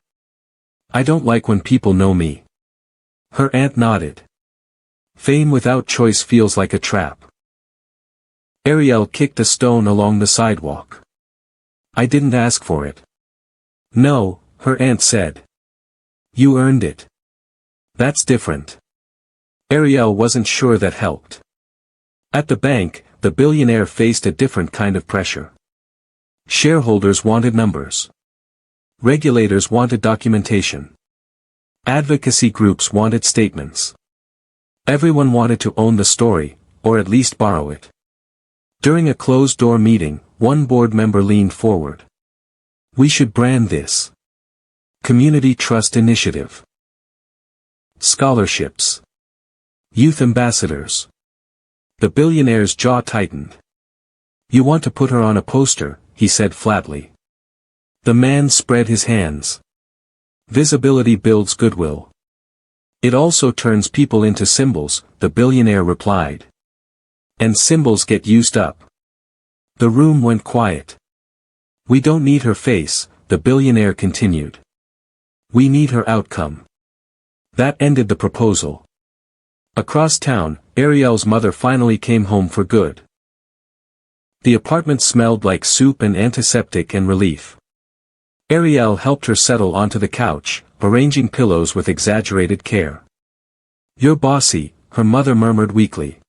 "I don't like when people know me." Her aunt nodded. "Fame without choice feels like a trap." Ariel kicked a stone along the sidewalk. "I didn't ask for it." "No," her aunt said. "You earned it." "That's different." Ariel wasn't sure that helped. At the bank, the billionaire faced a different kind of pressure. Shareholders wanted numbers. Regulators wanted documentation. Advocacy groups wanted statements. Everyone wanted to own the story, or at least borrow it. During a closed-door meeting, one board member leaned forward. "We should brand this. Community Trust Initiative. Scholarships. Youth ambassadors." The billionaire's jaw tightened. "You want to put her on a poster," he said flatly. The man spread his hands. "Visibility builds goodwill. It also turns people into symbols," the billionaire replied. "And symbols get used up." The room went quiet. "We don't need her face," the billionaire continued. "We need her outcome. That ended the proposal. Across town, Ariel's mother finally came home for good. The apartment smelled like soup and antiseptic and relief. Ariel helped her settle onto the couch, arranging pillows with exaggerated care. "You're bossy," her mother murmured weakly.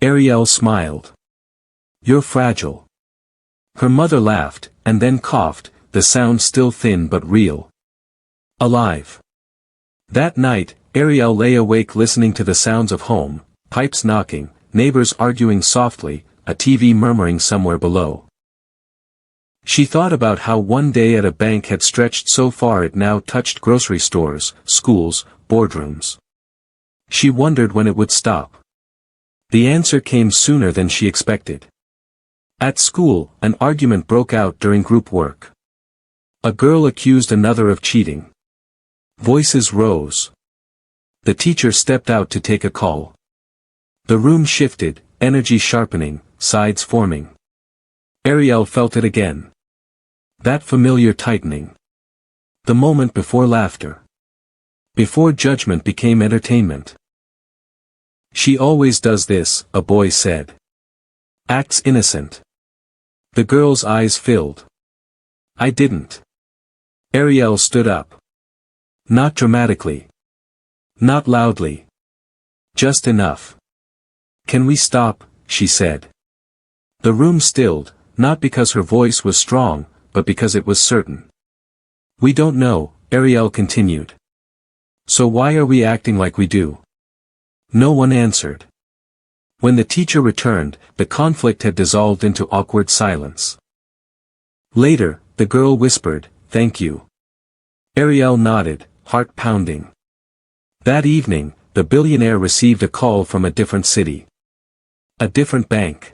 Ariel smiled. "You're fragile." Her mother laughed, and then coughed, the sound still thin but real. Alive. That night, Ariel lay awake listening to the sounds of home, pipes knocking, neighbors arguing softly, a TV murmuring somewhere below. She thought about how one day at a bank had stretched so far it now touched grocery stores, schools, boardrooms. She wondered when it would stop. The answer came sooner than she expected. At school, an argument broke out during group work. A girl accused another of cheating. Voices rose. The teacher stepped out to take a call. The room shifted, energy sharpening, sides forming. Ariel felt it again. That familiar tightening. The moment before laughter. Before judgment became entertainment. "She always does this," a boy said. "Acts innocent." The girl's eyes filled. "I didn't." Ariel stood up. Not dramatically. Not loudly. Just enough. "Can we stop?" she said. The room stilled, not because her voice was strong, but because it was certain. "We don't know," Ariel continued. "So why are we acting like we do?" No one answered. When the teacher returned, the conflict had dissolved into awkward silence. Later, the girl whispered, "Thank you." Ariel nodded, heart pounding. That evening, the billionaire received a call from a different city. A different bank.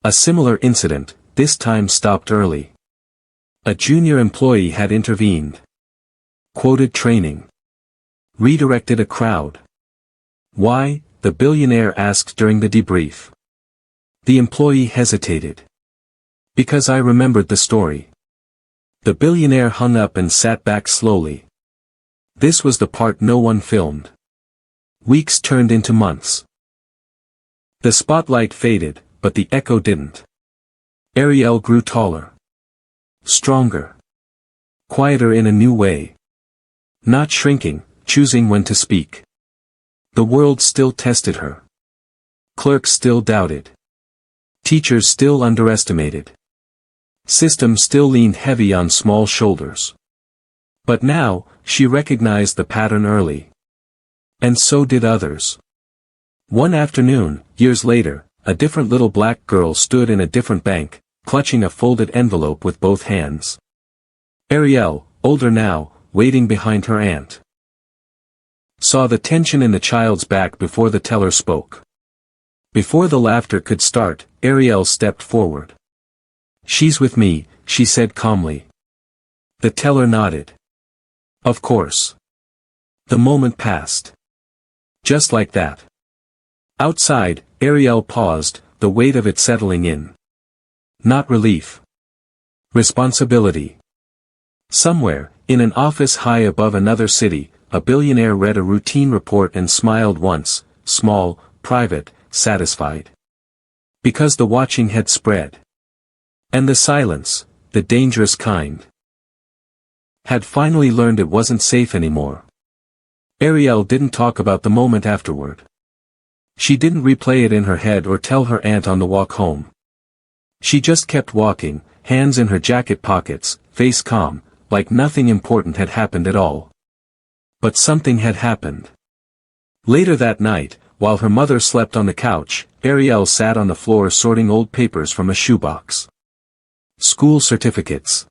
A similar incident, this time stopped early. A junior employee had intervened. Quoted training. Redirected a crowd. "Why?" the billionaire asked during the debrief. The employee hesitated. "Because I remembered the story." The billionaire hung up and sat back slowly. This was the part no one filmed. Weeks turned into months. The spotlight faded, but the echo didn't. Ariel grew taller. Stronger. Quieter in a new way. Not shrinking, choosing when to speak. The world still tested her. Clerks still doubted. Teachers still underestimated. Systems still leaned heavy on small shoulders. But now, she recognized the pattern early. And so did others. One afternoon, years later, a different little black girl stood in a different bank, clutching a folded envelope with both hands. Ariel, older now, waiting behind her aunt. Saw the tension in the child's back before the teller spoke. Before the laughter could start, Ariel stepped forward. "She's with me," she said calmly. The teller nodded. "Of course." The moment passed. Just like that. Outside, Ariel paused, the weight of it settling in. Not relief. Responsibility. Somewhere, in an office high above another city, a billionaire read a routine report and smiled once, small, private, satisfied. Because the watching had spread. And the silence, the dangerous kind, had finally learned it wasn't safe anymore. Ariel didn't talk about the moment afterward. She didn't replay it in her head or tell her aunt on the walk home. She just kept walking, hands in her jacket pockets, face calm, like nothing important had happened at all. But something had happened. Later that night, while her mother slept on the couch, Ariel sat on the floor sorting old papers from a shoebox. School certificates.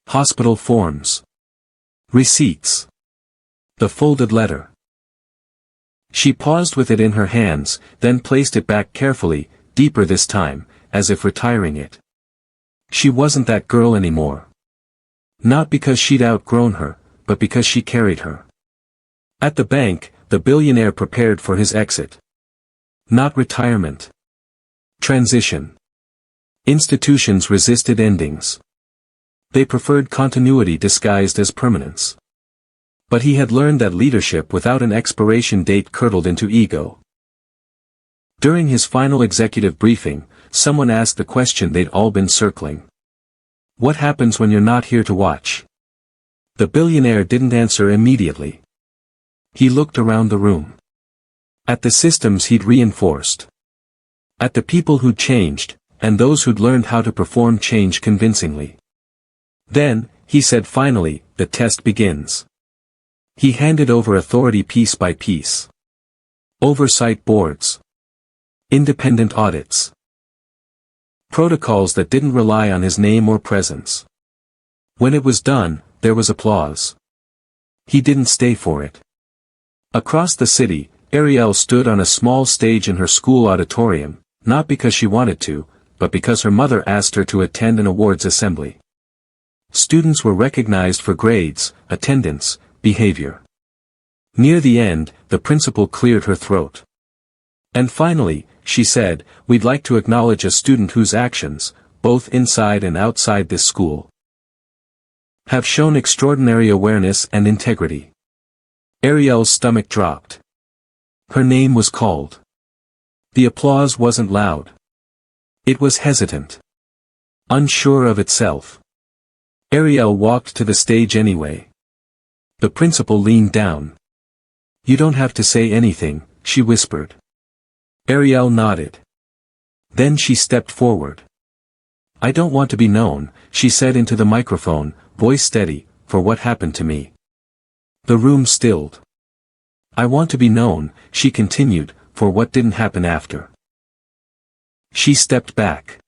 Hospital forms. Receipts. The folded letter. She paused with it in her hands, then placed it back carefully, deeper this time, as if retiring it. She wasn't that girl anymore. Not because she'd outgrown her, but because she carried her. At the bank, the billionaire prepared for his exit. Not retirement. Transition. Institutions resisted endings. They preferred continuity disguised as permanence. But he had learned that leadership without an expiration date curdled into ego. During his final executive briefing, someone asked the question they'd all been circling. What happens when you're not here to watch? The billionaire didn't answer immediately. He looked around the room. At the systems he'd reinforced. At the people who'd changed, and those who'd learned how to perform change convincingly. Then, he said finally, the test begins. He handed over authority piece by piece. Oversight boards. Independent audits. Protocols that didn't rely on his name or presence. When it was done, there was applause. He didn't stay for it. Across the city, Ariel stood on a small stage in her school auditorium, not because she wanted to, but because her mother asked her to attend an awards assembly. Students were recognized for grades, attendance, behavior. Near the end, the principal cleared her throat. And finally, she said, we'd like to acknowledge a student whose actions, both inside and outside this school, have shown extraordinary awareness and integrity. Ariel's stomach dropped. Her name was called. The applause wasn't loud. It was hesitant. Unsure of itself. Ariel walked to the stage anyway. The principal leaned down. You don't have to say anything, she whispered. Ariel nodded. Then she stepped forward. I don't want to be known, she said into the microphone, voice steady, for what happened to me. The room stilled. I want to be known, she continued, for what didn't happen after. She stepped back.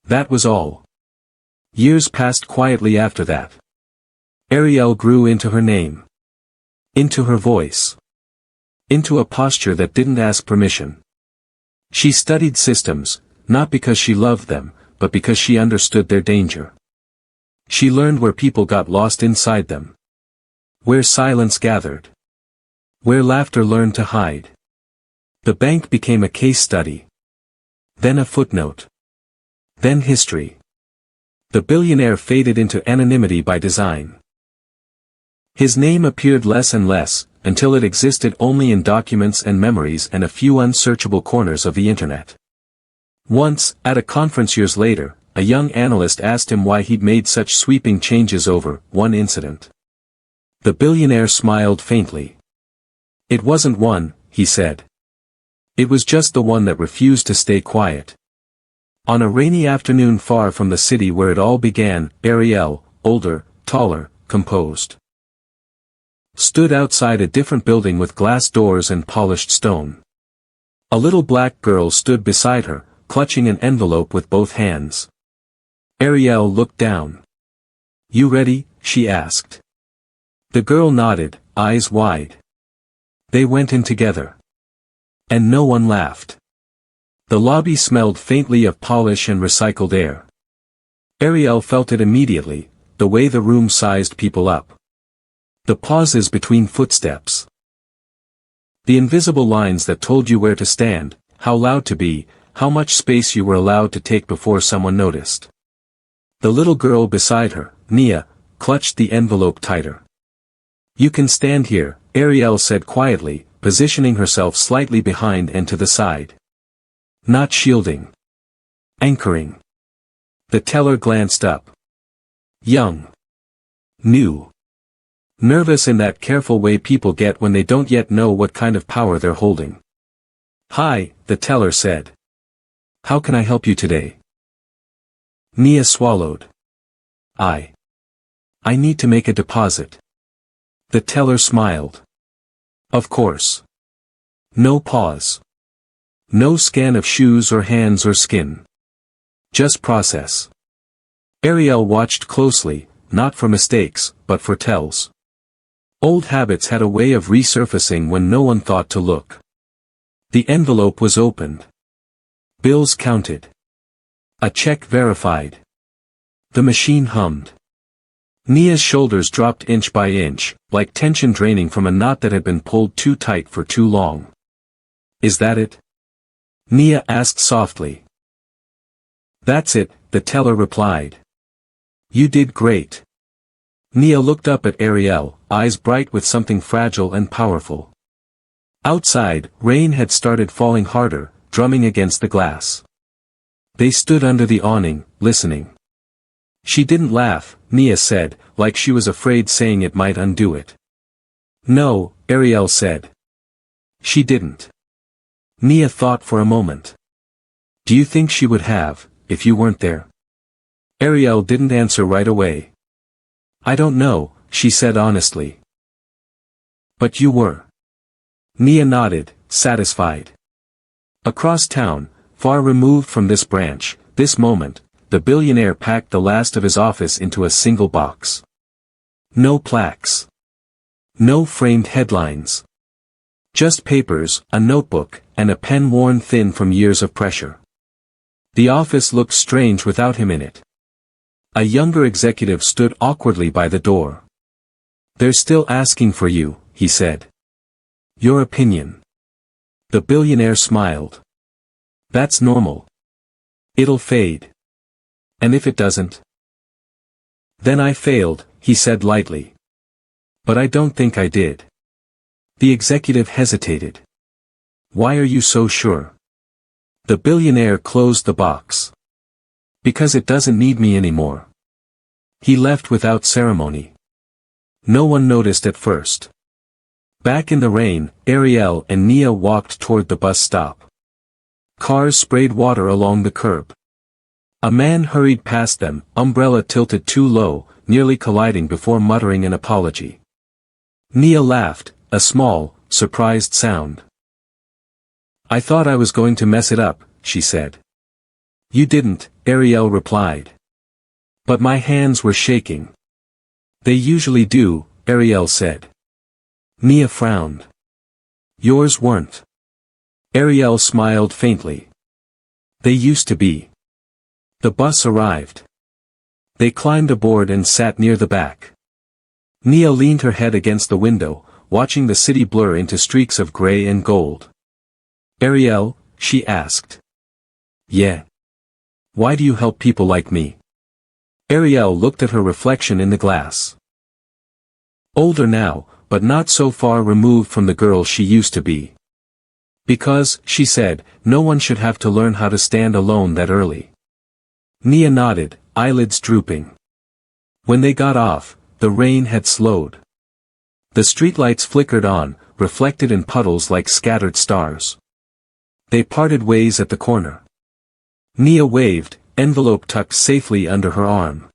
That was all. Years passed quietly after that. Ariel grew into her name. Into her voice. Into a posture that didn't ask permission. She studied systems, not because she loved them, but because she understood their danger. She learned where people got lost inside them. Where silence gathered. Where laughter learned to hide. The bank became a case study. Then a footnote. Then history. The billionaire faded into anonymity by design. His name appeared less and less, until it existed only in documents and memories and a few unsearchable corners of the internet. Once, at a conference years later, a young analyst asked him why he'd made such sweeping changes over one incident. The billionaire smiled faintly. It wasn't one, he said. It was just the one that refused to stay quiet. On a rainy afternoon far from the city where it all began, Ariel, older, taller, composed, stood outside a different building with glass doors and polished stone. A little black girl stood beside her, clutching an envelope with both hands. Ariel looked down. You ready? She asked. The girl nodded, eyes wide. They went in together. And no one laughed. The lobby smelled faintly of polish and recycled air. Ariel felt it immediately, the way the room sized people up. The pauses between footsteps. The invisible lines that told you where to stand, how loud to be, how much space you were allowed to take before someone noticed. The little girl beside her, Nia, clutched the envelope tighter. You can stand here, Ariel said quietly, positioning herself slightly behind and to the side. Not shielding. Anchoring. The teller glanced up. Young. New. Nervous in that careful way people get when they don't yet know what kind of power they're holding. Hi, the teller said. How can I help you today? Nia swallowed. I need to make a deposit. The teller smiled. Of course. No pause. No scan of shoes or hands or skin. Just process. Ariel watched closely, not for mistakes, but for tells. Old habits had a way of resurfacing when no one thought to look. The envelope was opened. Bills counted. A check verified. The machine hummed. Nia's shoulders dropped inch by inch, like tension draining from a knot that had been pulled too tight for too long. Is that it? Nia asked softly. That's it, the teller replied. You did great. Nia looked up at Ariel, eyes bright with something fragile and powerful. Outside, rain had started falling harder, drumming against the glass. They stood under the awning, listening. She didn't laugh, Nia said, like she was afraid saying it might undo it. No, Ariel said. She didn't. Nia thought for a moment. Do you think she would have, if you weren't there? Ariel didn't answer right away. I don't know, she said honestly. But you were. Nia nodded, satisfied. Across town, far removed from this branch, this moment, the billionaire packed the last of his office into a single box. No plaques. No framed headlines. Just papers, a notebook, and a pen worn thin from years of pressure. The office looked strange without him in it. A younger executive stood awkwardly by the door. They're still asking for you, he said. Your opinion. The billionaire smiled. That's normal. It'll fade. And if it doesn't? Then I failed, he said lightly. But I don't think I did. The executive hesitated. Why are you so sure? The billionaire closed the box. Because it doesn't need me anymore. He left without ceremony. No one noticed at first. Back in the rain, Ariel and Nia walked toward the bus stop. Cars sprayed water along the curb. A man hurried past them, umbrella tilted too low, nearly colliding before muttering an apology. Nia laughed, a small, surprised sound. I thought I was going to mess it up, she said. You didn't, Ariel replied. But my hands were shaking. They usually do, Ariel said. Nia frowned. Yours weren't. Ariel smiled faintly. They used to be. The bus arrived. They climbed aboard and sat near the back. Nia leaned her head against the window, watching the city blur into streaks of gray and gold. Ariel, she asked. Yeah. Why do you help people like me? Ariel looked at her reflection in the glass. Older now, but not so far removed from the girl she used to be. Because, she said, no one should have to learn how to stand alone that early. Nia nodded, eyelids drooping. When they got off, the rain had slowed. The streetlights flickered on, reflected in puddles like scattered stars. They parted ways at the corner. Nia waved, envelope tucked safely under her arm.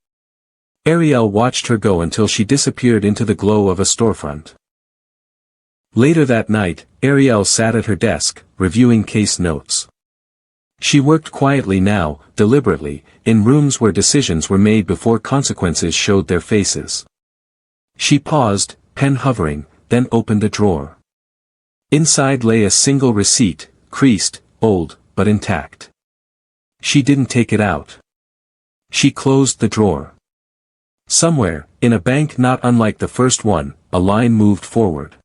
Ariel watched her go until she disappeared into the glow of a storefront. Later that night, Ariel sat at her desk, reviewing case notes. She worked quietly now, deliberately, in rooms where decisions were made before consequences showed their faces. She paused, pen hovering, then opened a drawer. Inside lay a single receipt, creased, old, but intact. She didn't take it out. She closed the drawer. Somewhere, in a bank not unlike the first one, a line moved forward.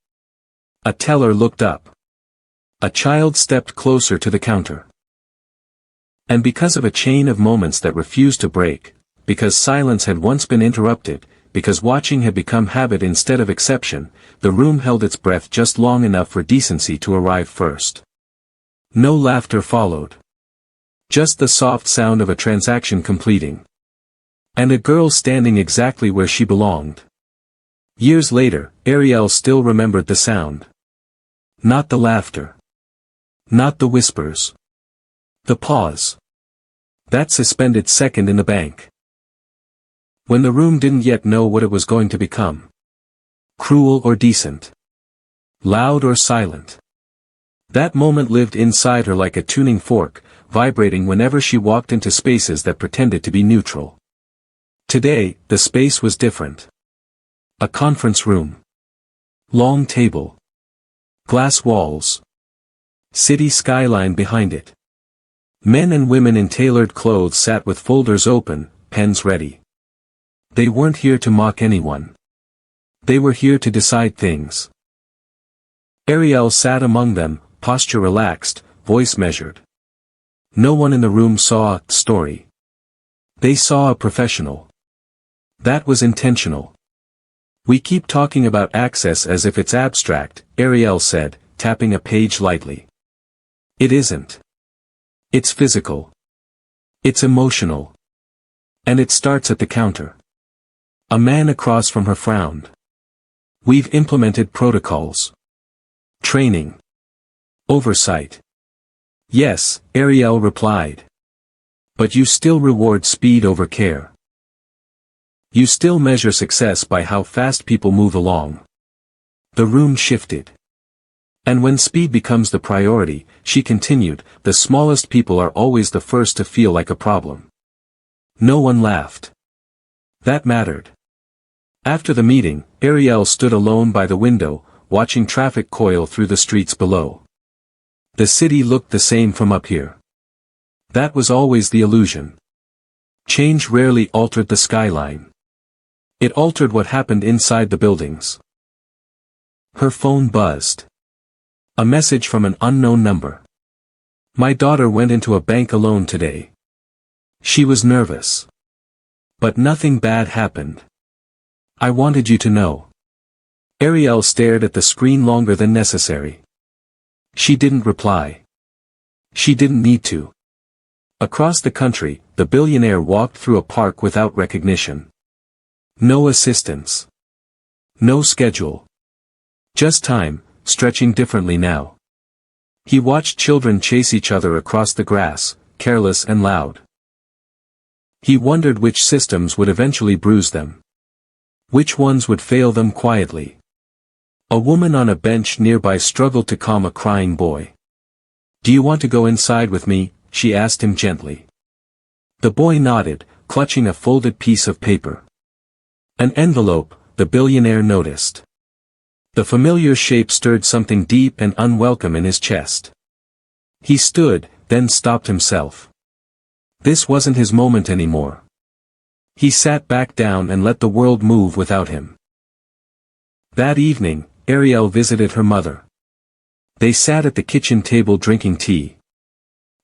A teller looked up. A child stepped closer to the counter. And because of a chain of moments that refused to break, because silence had once been interrupted, because watching had become habit instead of exception, the room held its breath just long enough for decency to arrive first. No laughter followed. Just the soft sound of a transaction completing. And a girl standing exactly where she belonged. Years later, Ariel still remembered the sound. Not the laughter. Not the whispers. The pause. That suspended second in the bank. When the room didn't yet know what it was going to become. Cruel or decent. Loud or silent. That moment lived inside her like a tuning fork, vibrating whenever she walked into spaces that pretended to be neutral. Today, the space was different. A conference room. Long table. Glass walls. City skyline behind it. Men and women in tailored clothes sat with folders open, pens ready. They weren't here to mock anyone. They were here to decide things. Ariel sat among them, posture relaxed, voice measured. No one in the room saw a story. They saw a professional. That was intentional. We keep talking about access as if it's abstract, Ariel said, tapping a page lightly. It isn't. It's physical. It's emotional. And it starts at the counter. A man across from her frowned. We've implemented protocols. Training. Oversight. Yes, Ariel replied. But you still reward speed over care. You still measure success by how fast people move along. The room shifted. And when speed becomes the priority, she continued, the smallest people are always the first to feel like a problem. No one laughed. That mattered. After the meeting, Ariel stood alone by the window, watching traffic coil through the streets below. The city looked the same from up here. That was always the illusion. Change rarely altered the skyline. It altered what happened inside the buildings. Her phone buzzed. A message from an unknown number. My daughter went into a bank alone today. She was nervous. But nothing bad happened. I wanted you to know. Ariel stared at the screen longer than necessary. She didn't reply. She didn't need to. Across the country, the billionaire walked through a park without recognition. No assistance. No schedule. Just time, stretching differently now. He watched children chase each other across the grass, careless and loud. He wondered which systems would eventually bruise them. Which ones would fail them quietly. A woman on a bench nearby struggled to calm a crying boy. Do you want to go inside with me? She asked him gently. The boy nodded, clutching a folded piece of paper. An envelope, the billionaire noticed. The familiar shape stirred something deep and unwelcome in his chest. He stood, then stopped himself. This wasn't his moment anymore. He sat back down and let the world move without him. That evening, Ariel visited her mother. They sat at the kitchen table drinking tea.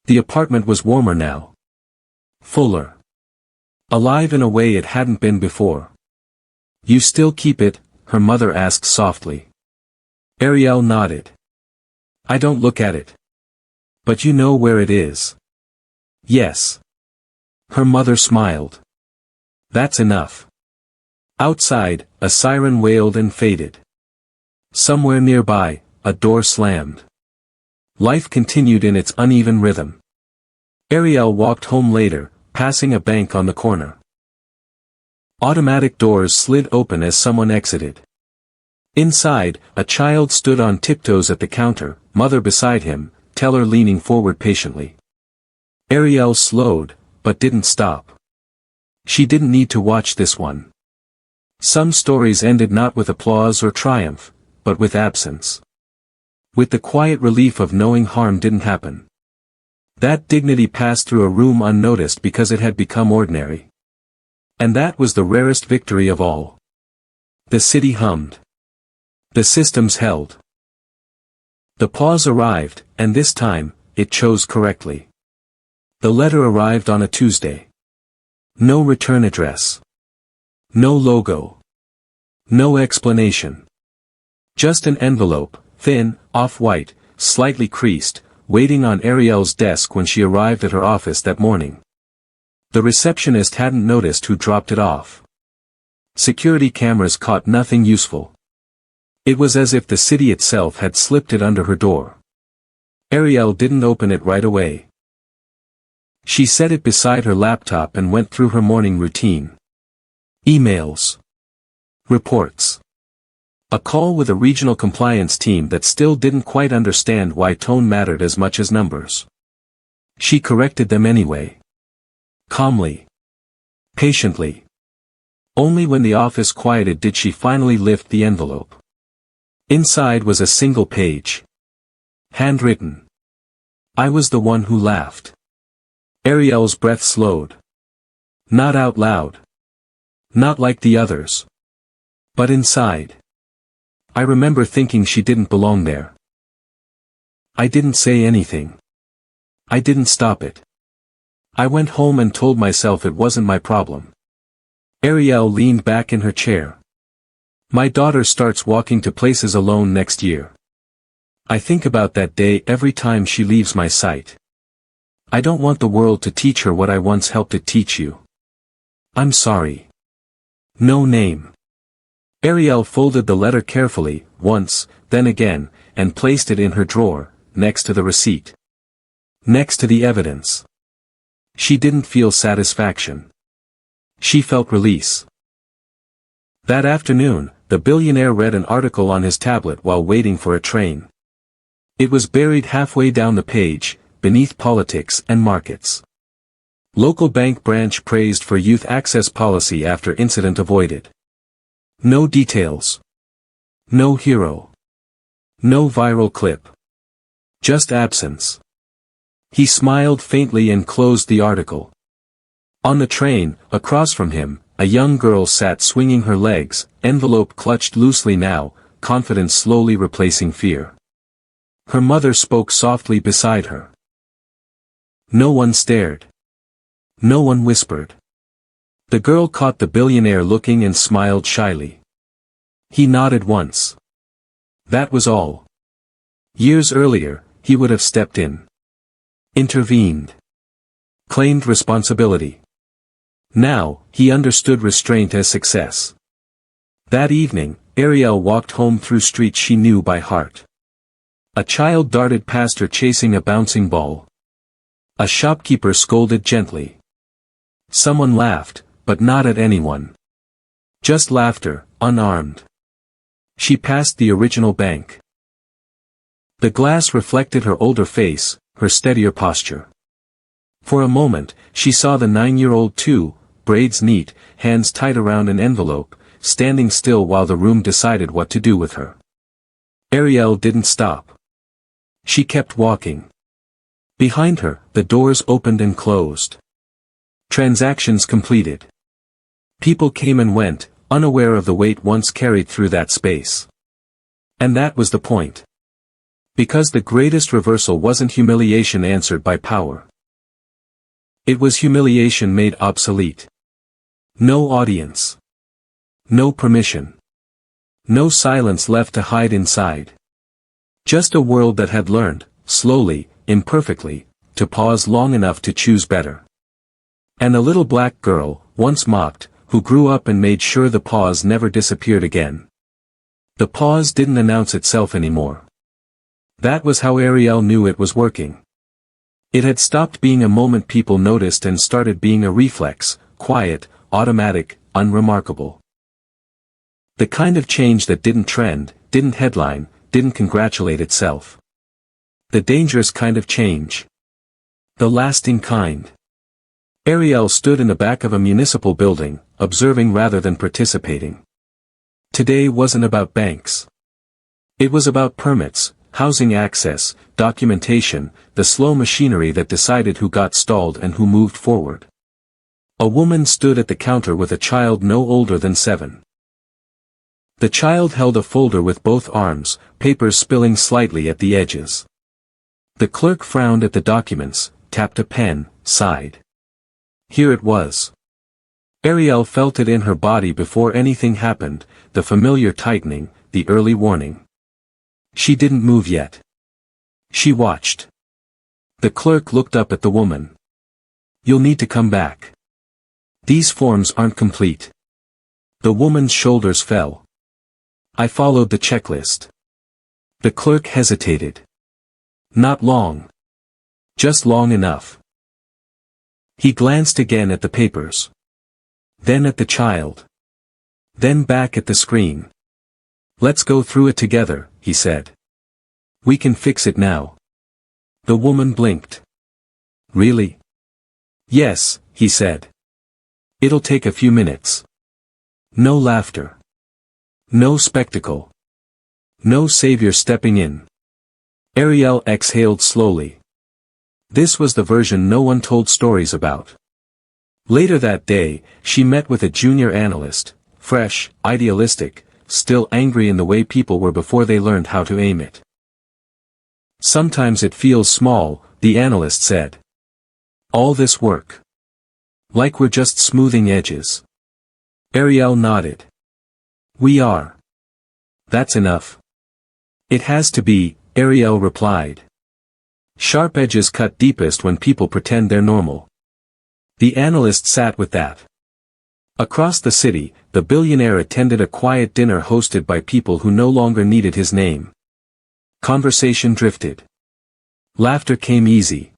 The apartment was warmer now. Fuller. Alive in a way it hadn't been before. You still keep it? Her mother asked softly. Ariel nodded. I don't look at it. But you know where it is. Yes. Her mother smiled. That's enough. Outside, a siren wailed and faded. Somewhere nearby, a door slammed. Life continued in its uneven rhythm. Ariel walked home later, passing a bank on the corner. Automatic doors slid open as someone exited. Inside, a child stood on tiptoes at the counter, mother beside him, teller leaning forward patiently. Ariel slowed, but didn't stop. She didn't need to watch this one. Some stories ended not with applause or triumph, but with absence. With the quiet relief of knowing harm didn't happen. That dignity passed through a room unnoticed because it had become ordinary. And that was the rarest victory of all. The city hummed. The systems held. The pause arrived, and this time, it chose correctly. The letter arrived on a Tuesday. No return address. No logo. No explanation. Just an envelope, thin, off-white, slightly creased, waiting on Ariel's desk when she arrived at her office that morning. The receptionist hadn't noticed who dropped it off. Security cameras caught nothing useful. It was as if the city itself had slipped it under her door. Ariel didn't open it right away. She set it beside her laptop and went through her morning routine. Emails. Reports. A call with a regional compliance team that still didn't quite understand why tone mattered as much as numbers. She corrected them anyway. Calmly. Patiently. Only when the office quieted did she finally lift the envelope. Inside was a single page. Handwritten. I was the one who laughed. Ariel's breath slowed. Not out loud. Not like the others. But inside. I remember thinking she didn't belong there. I didn't say anything. I didn't stop it. I went home and told myself it wasn't my problem. Ariel leaned back in her chair. My daughter starts walking to places alone next year. I think about that day every time she leaves my sight. I don't want the world to teach her what I once helped it teach you. I'm sorry. No name. Ariel folded the letter carefully, once, then again, and placed it in her drawer, next to the receipt. Next to the evidence. She didn't feel satisfaction. She felt release. That afternoon, the billionaire read an article on his tablet while waiting for a train. It was buried halfway down the page, beneath politics and markets. Local bank branch praised for youth access policy after incident avoided. No details. No hero. No viral clip. Just absence. He smiled faintly and closed the article. On the train, across from him, a young girl sat swinging her legs, envelope clutched loosely now, confidence slowly replacing fear. Her mother spoke softly beside her. No one stared. No one whispered. The girl caught the billionaire looking and smiled shyly. He nodded once. That was all. Years earlier, he would have stepped in. Intervened. Claimed responsibility. Now, he understood restraint as success. That evening, Ariel walked home through streets she knew by heart. A child darted past her chasing a bouncing ball. A shopkeeper scolded gently. Someone laughed, but not at anyone. Just laughter, unarmed. She passed the original bank. The glass reflected her older face, her steadier posture. For a moment, she saw the 9-year-old too, braids neat, hands tight around an envelope, standing still while the room decided what to do with her. Ariel didn't stop. She kept walking. Behind her, the doors opened and closed. Transactions completed. People came and went, unaware of the weight once carried through that space. And that was the point. Because the greatest reversal wasn't humiliation answered by power. It was humiliation made obsolete. No audience. No permission. No silence left to hide inside. Just a world that had learned, slowly, imperfectly, to pause long enough to choose better. And a little black girl, once mocked, who grew up and made sure the pause never disappeared again. The pause didn't announce itself anymore. That was how Ariel knew it was working. It had stopped being a moment people noticed and started being a reflex, quiet, automatic, unremarkable. The kind of change that didn't trend, didn't headline, didn't congratulate itself. The dangerous kind of change. The lasting kind. Ariel stood in the back of a municipal building, observing rather than participating. Today wasn't about banks. It was about permits, housing access, documentation, the slow machinery that decided who got stalled and who moved forward. A woman stood at the counter with a child no older than 7. The child held a folder with both arms, papers spilling slightly at the edges. The clerk frowned at the documents, tapped a pen, sighed. Here it was. Ariel felt it in her body before anything happened, the familiar tightening, the early warning. She didn't move yet. She watched. The clerk looked up at the woman. You'll need to come back. These forms aren't complete. The woman's shoulders fell. I followed the checklist. The clerk hesitated. Not long. Just long enough. He glanced again at the papers. Then at the child. Then back at the screen. Let's go through it together, he said. We can fix it now. The woman blinked. Really? Yes, he said. It'll take a few minutes. No laughter. No spectacle. No savior stepping in. Ariel exhaled slowly. This was the version no one told stories about. Later that day, she met with a junior analyst, fresh, idealistic, still angry in the way people were before they learned how to aim it. Sometimes it feels small, the analyst said. All this work. Like we're just smoothing edges. Ariel nodded. We are. That's enough. It has to be, Ariel replied. Sharp edges cut deepest when people pretend they're normal. The analyst sat with that. Across the city, the billionaire attended a quiet dinner hosted by people who no longer needed his name. Conversation drifted. Laughter came easy.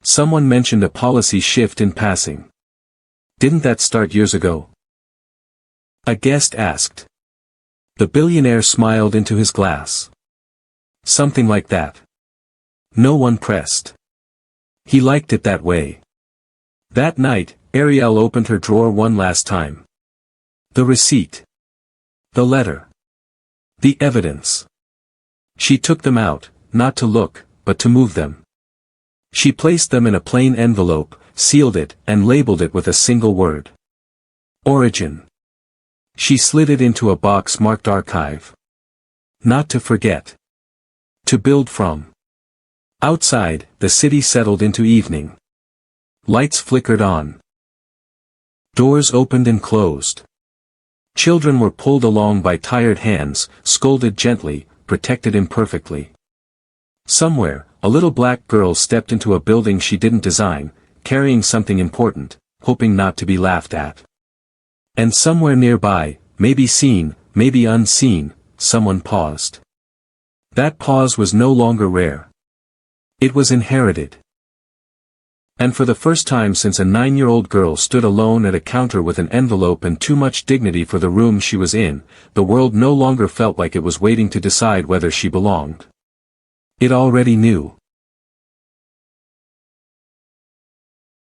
Someone mentioned a policy shift in passing. Didn't that start years ago? A guest asked. The billionaire smiled into his glass. Something like that. No one pressed. He liked it that way. That night, Ariel opened her drawer one last time. The receipt. The letter. The evidence. She took them out, not to look, but to move them. She placed them in a plain envelope, sealed it, and labeled it with a single word. Origin. She slid it into a box marked archive. Not to forget. To build from. Outside, the city settled into evening. Lights flickered on. Doors opened and closed. Children were pulled along by tired hands, scolded gently, protected imperfectly. Somewhere, a little black girl stepped into a building she didn't design, carrying something important, hoping not to be laughed at. And somewhere nearby, maybe seen, maybe unseen, someone paused. That pause was no longer rare. It was inherited. And for the first time since a 9-year-old girl stood alone at a counter with an envelope and too much dignity for the room she was in, the world no longer felt like it was waiting to decide whether she belonged. It already knew.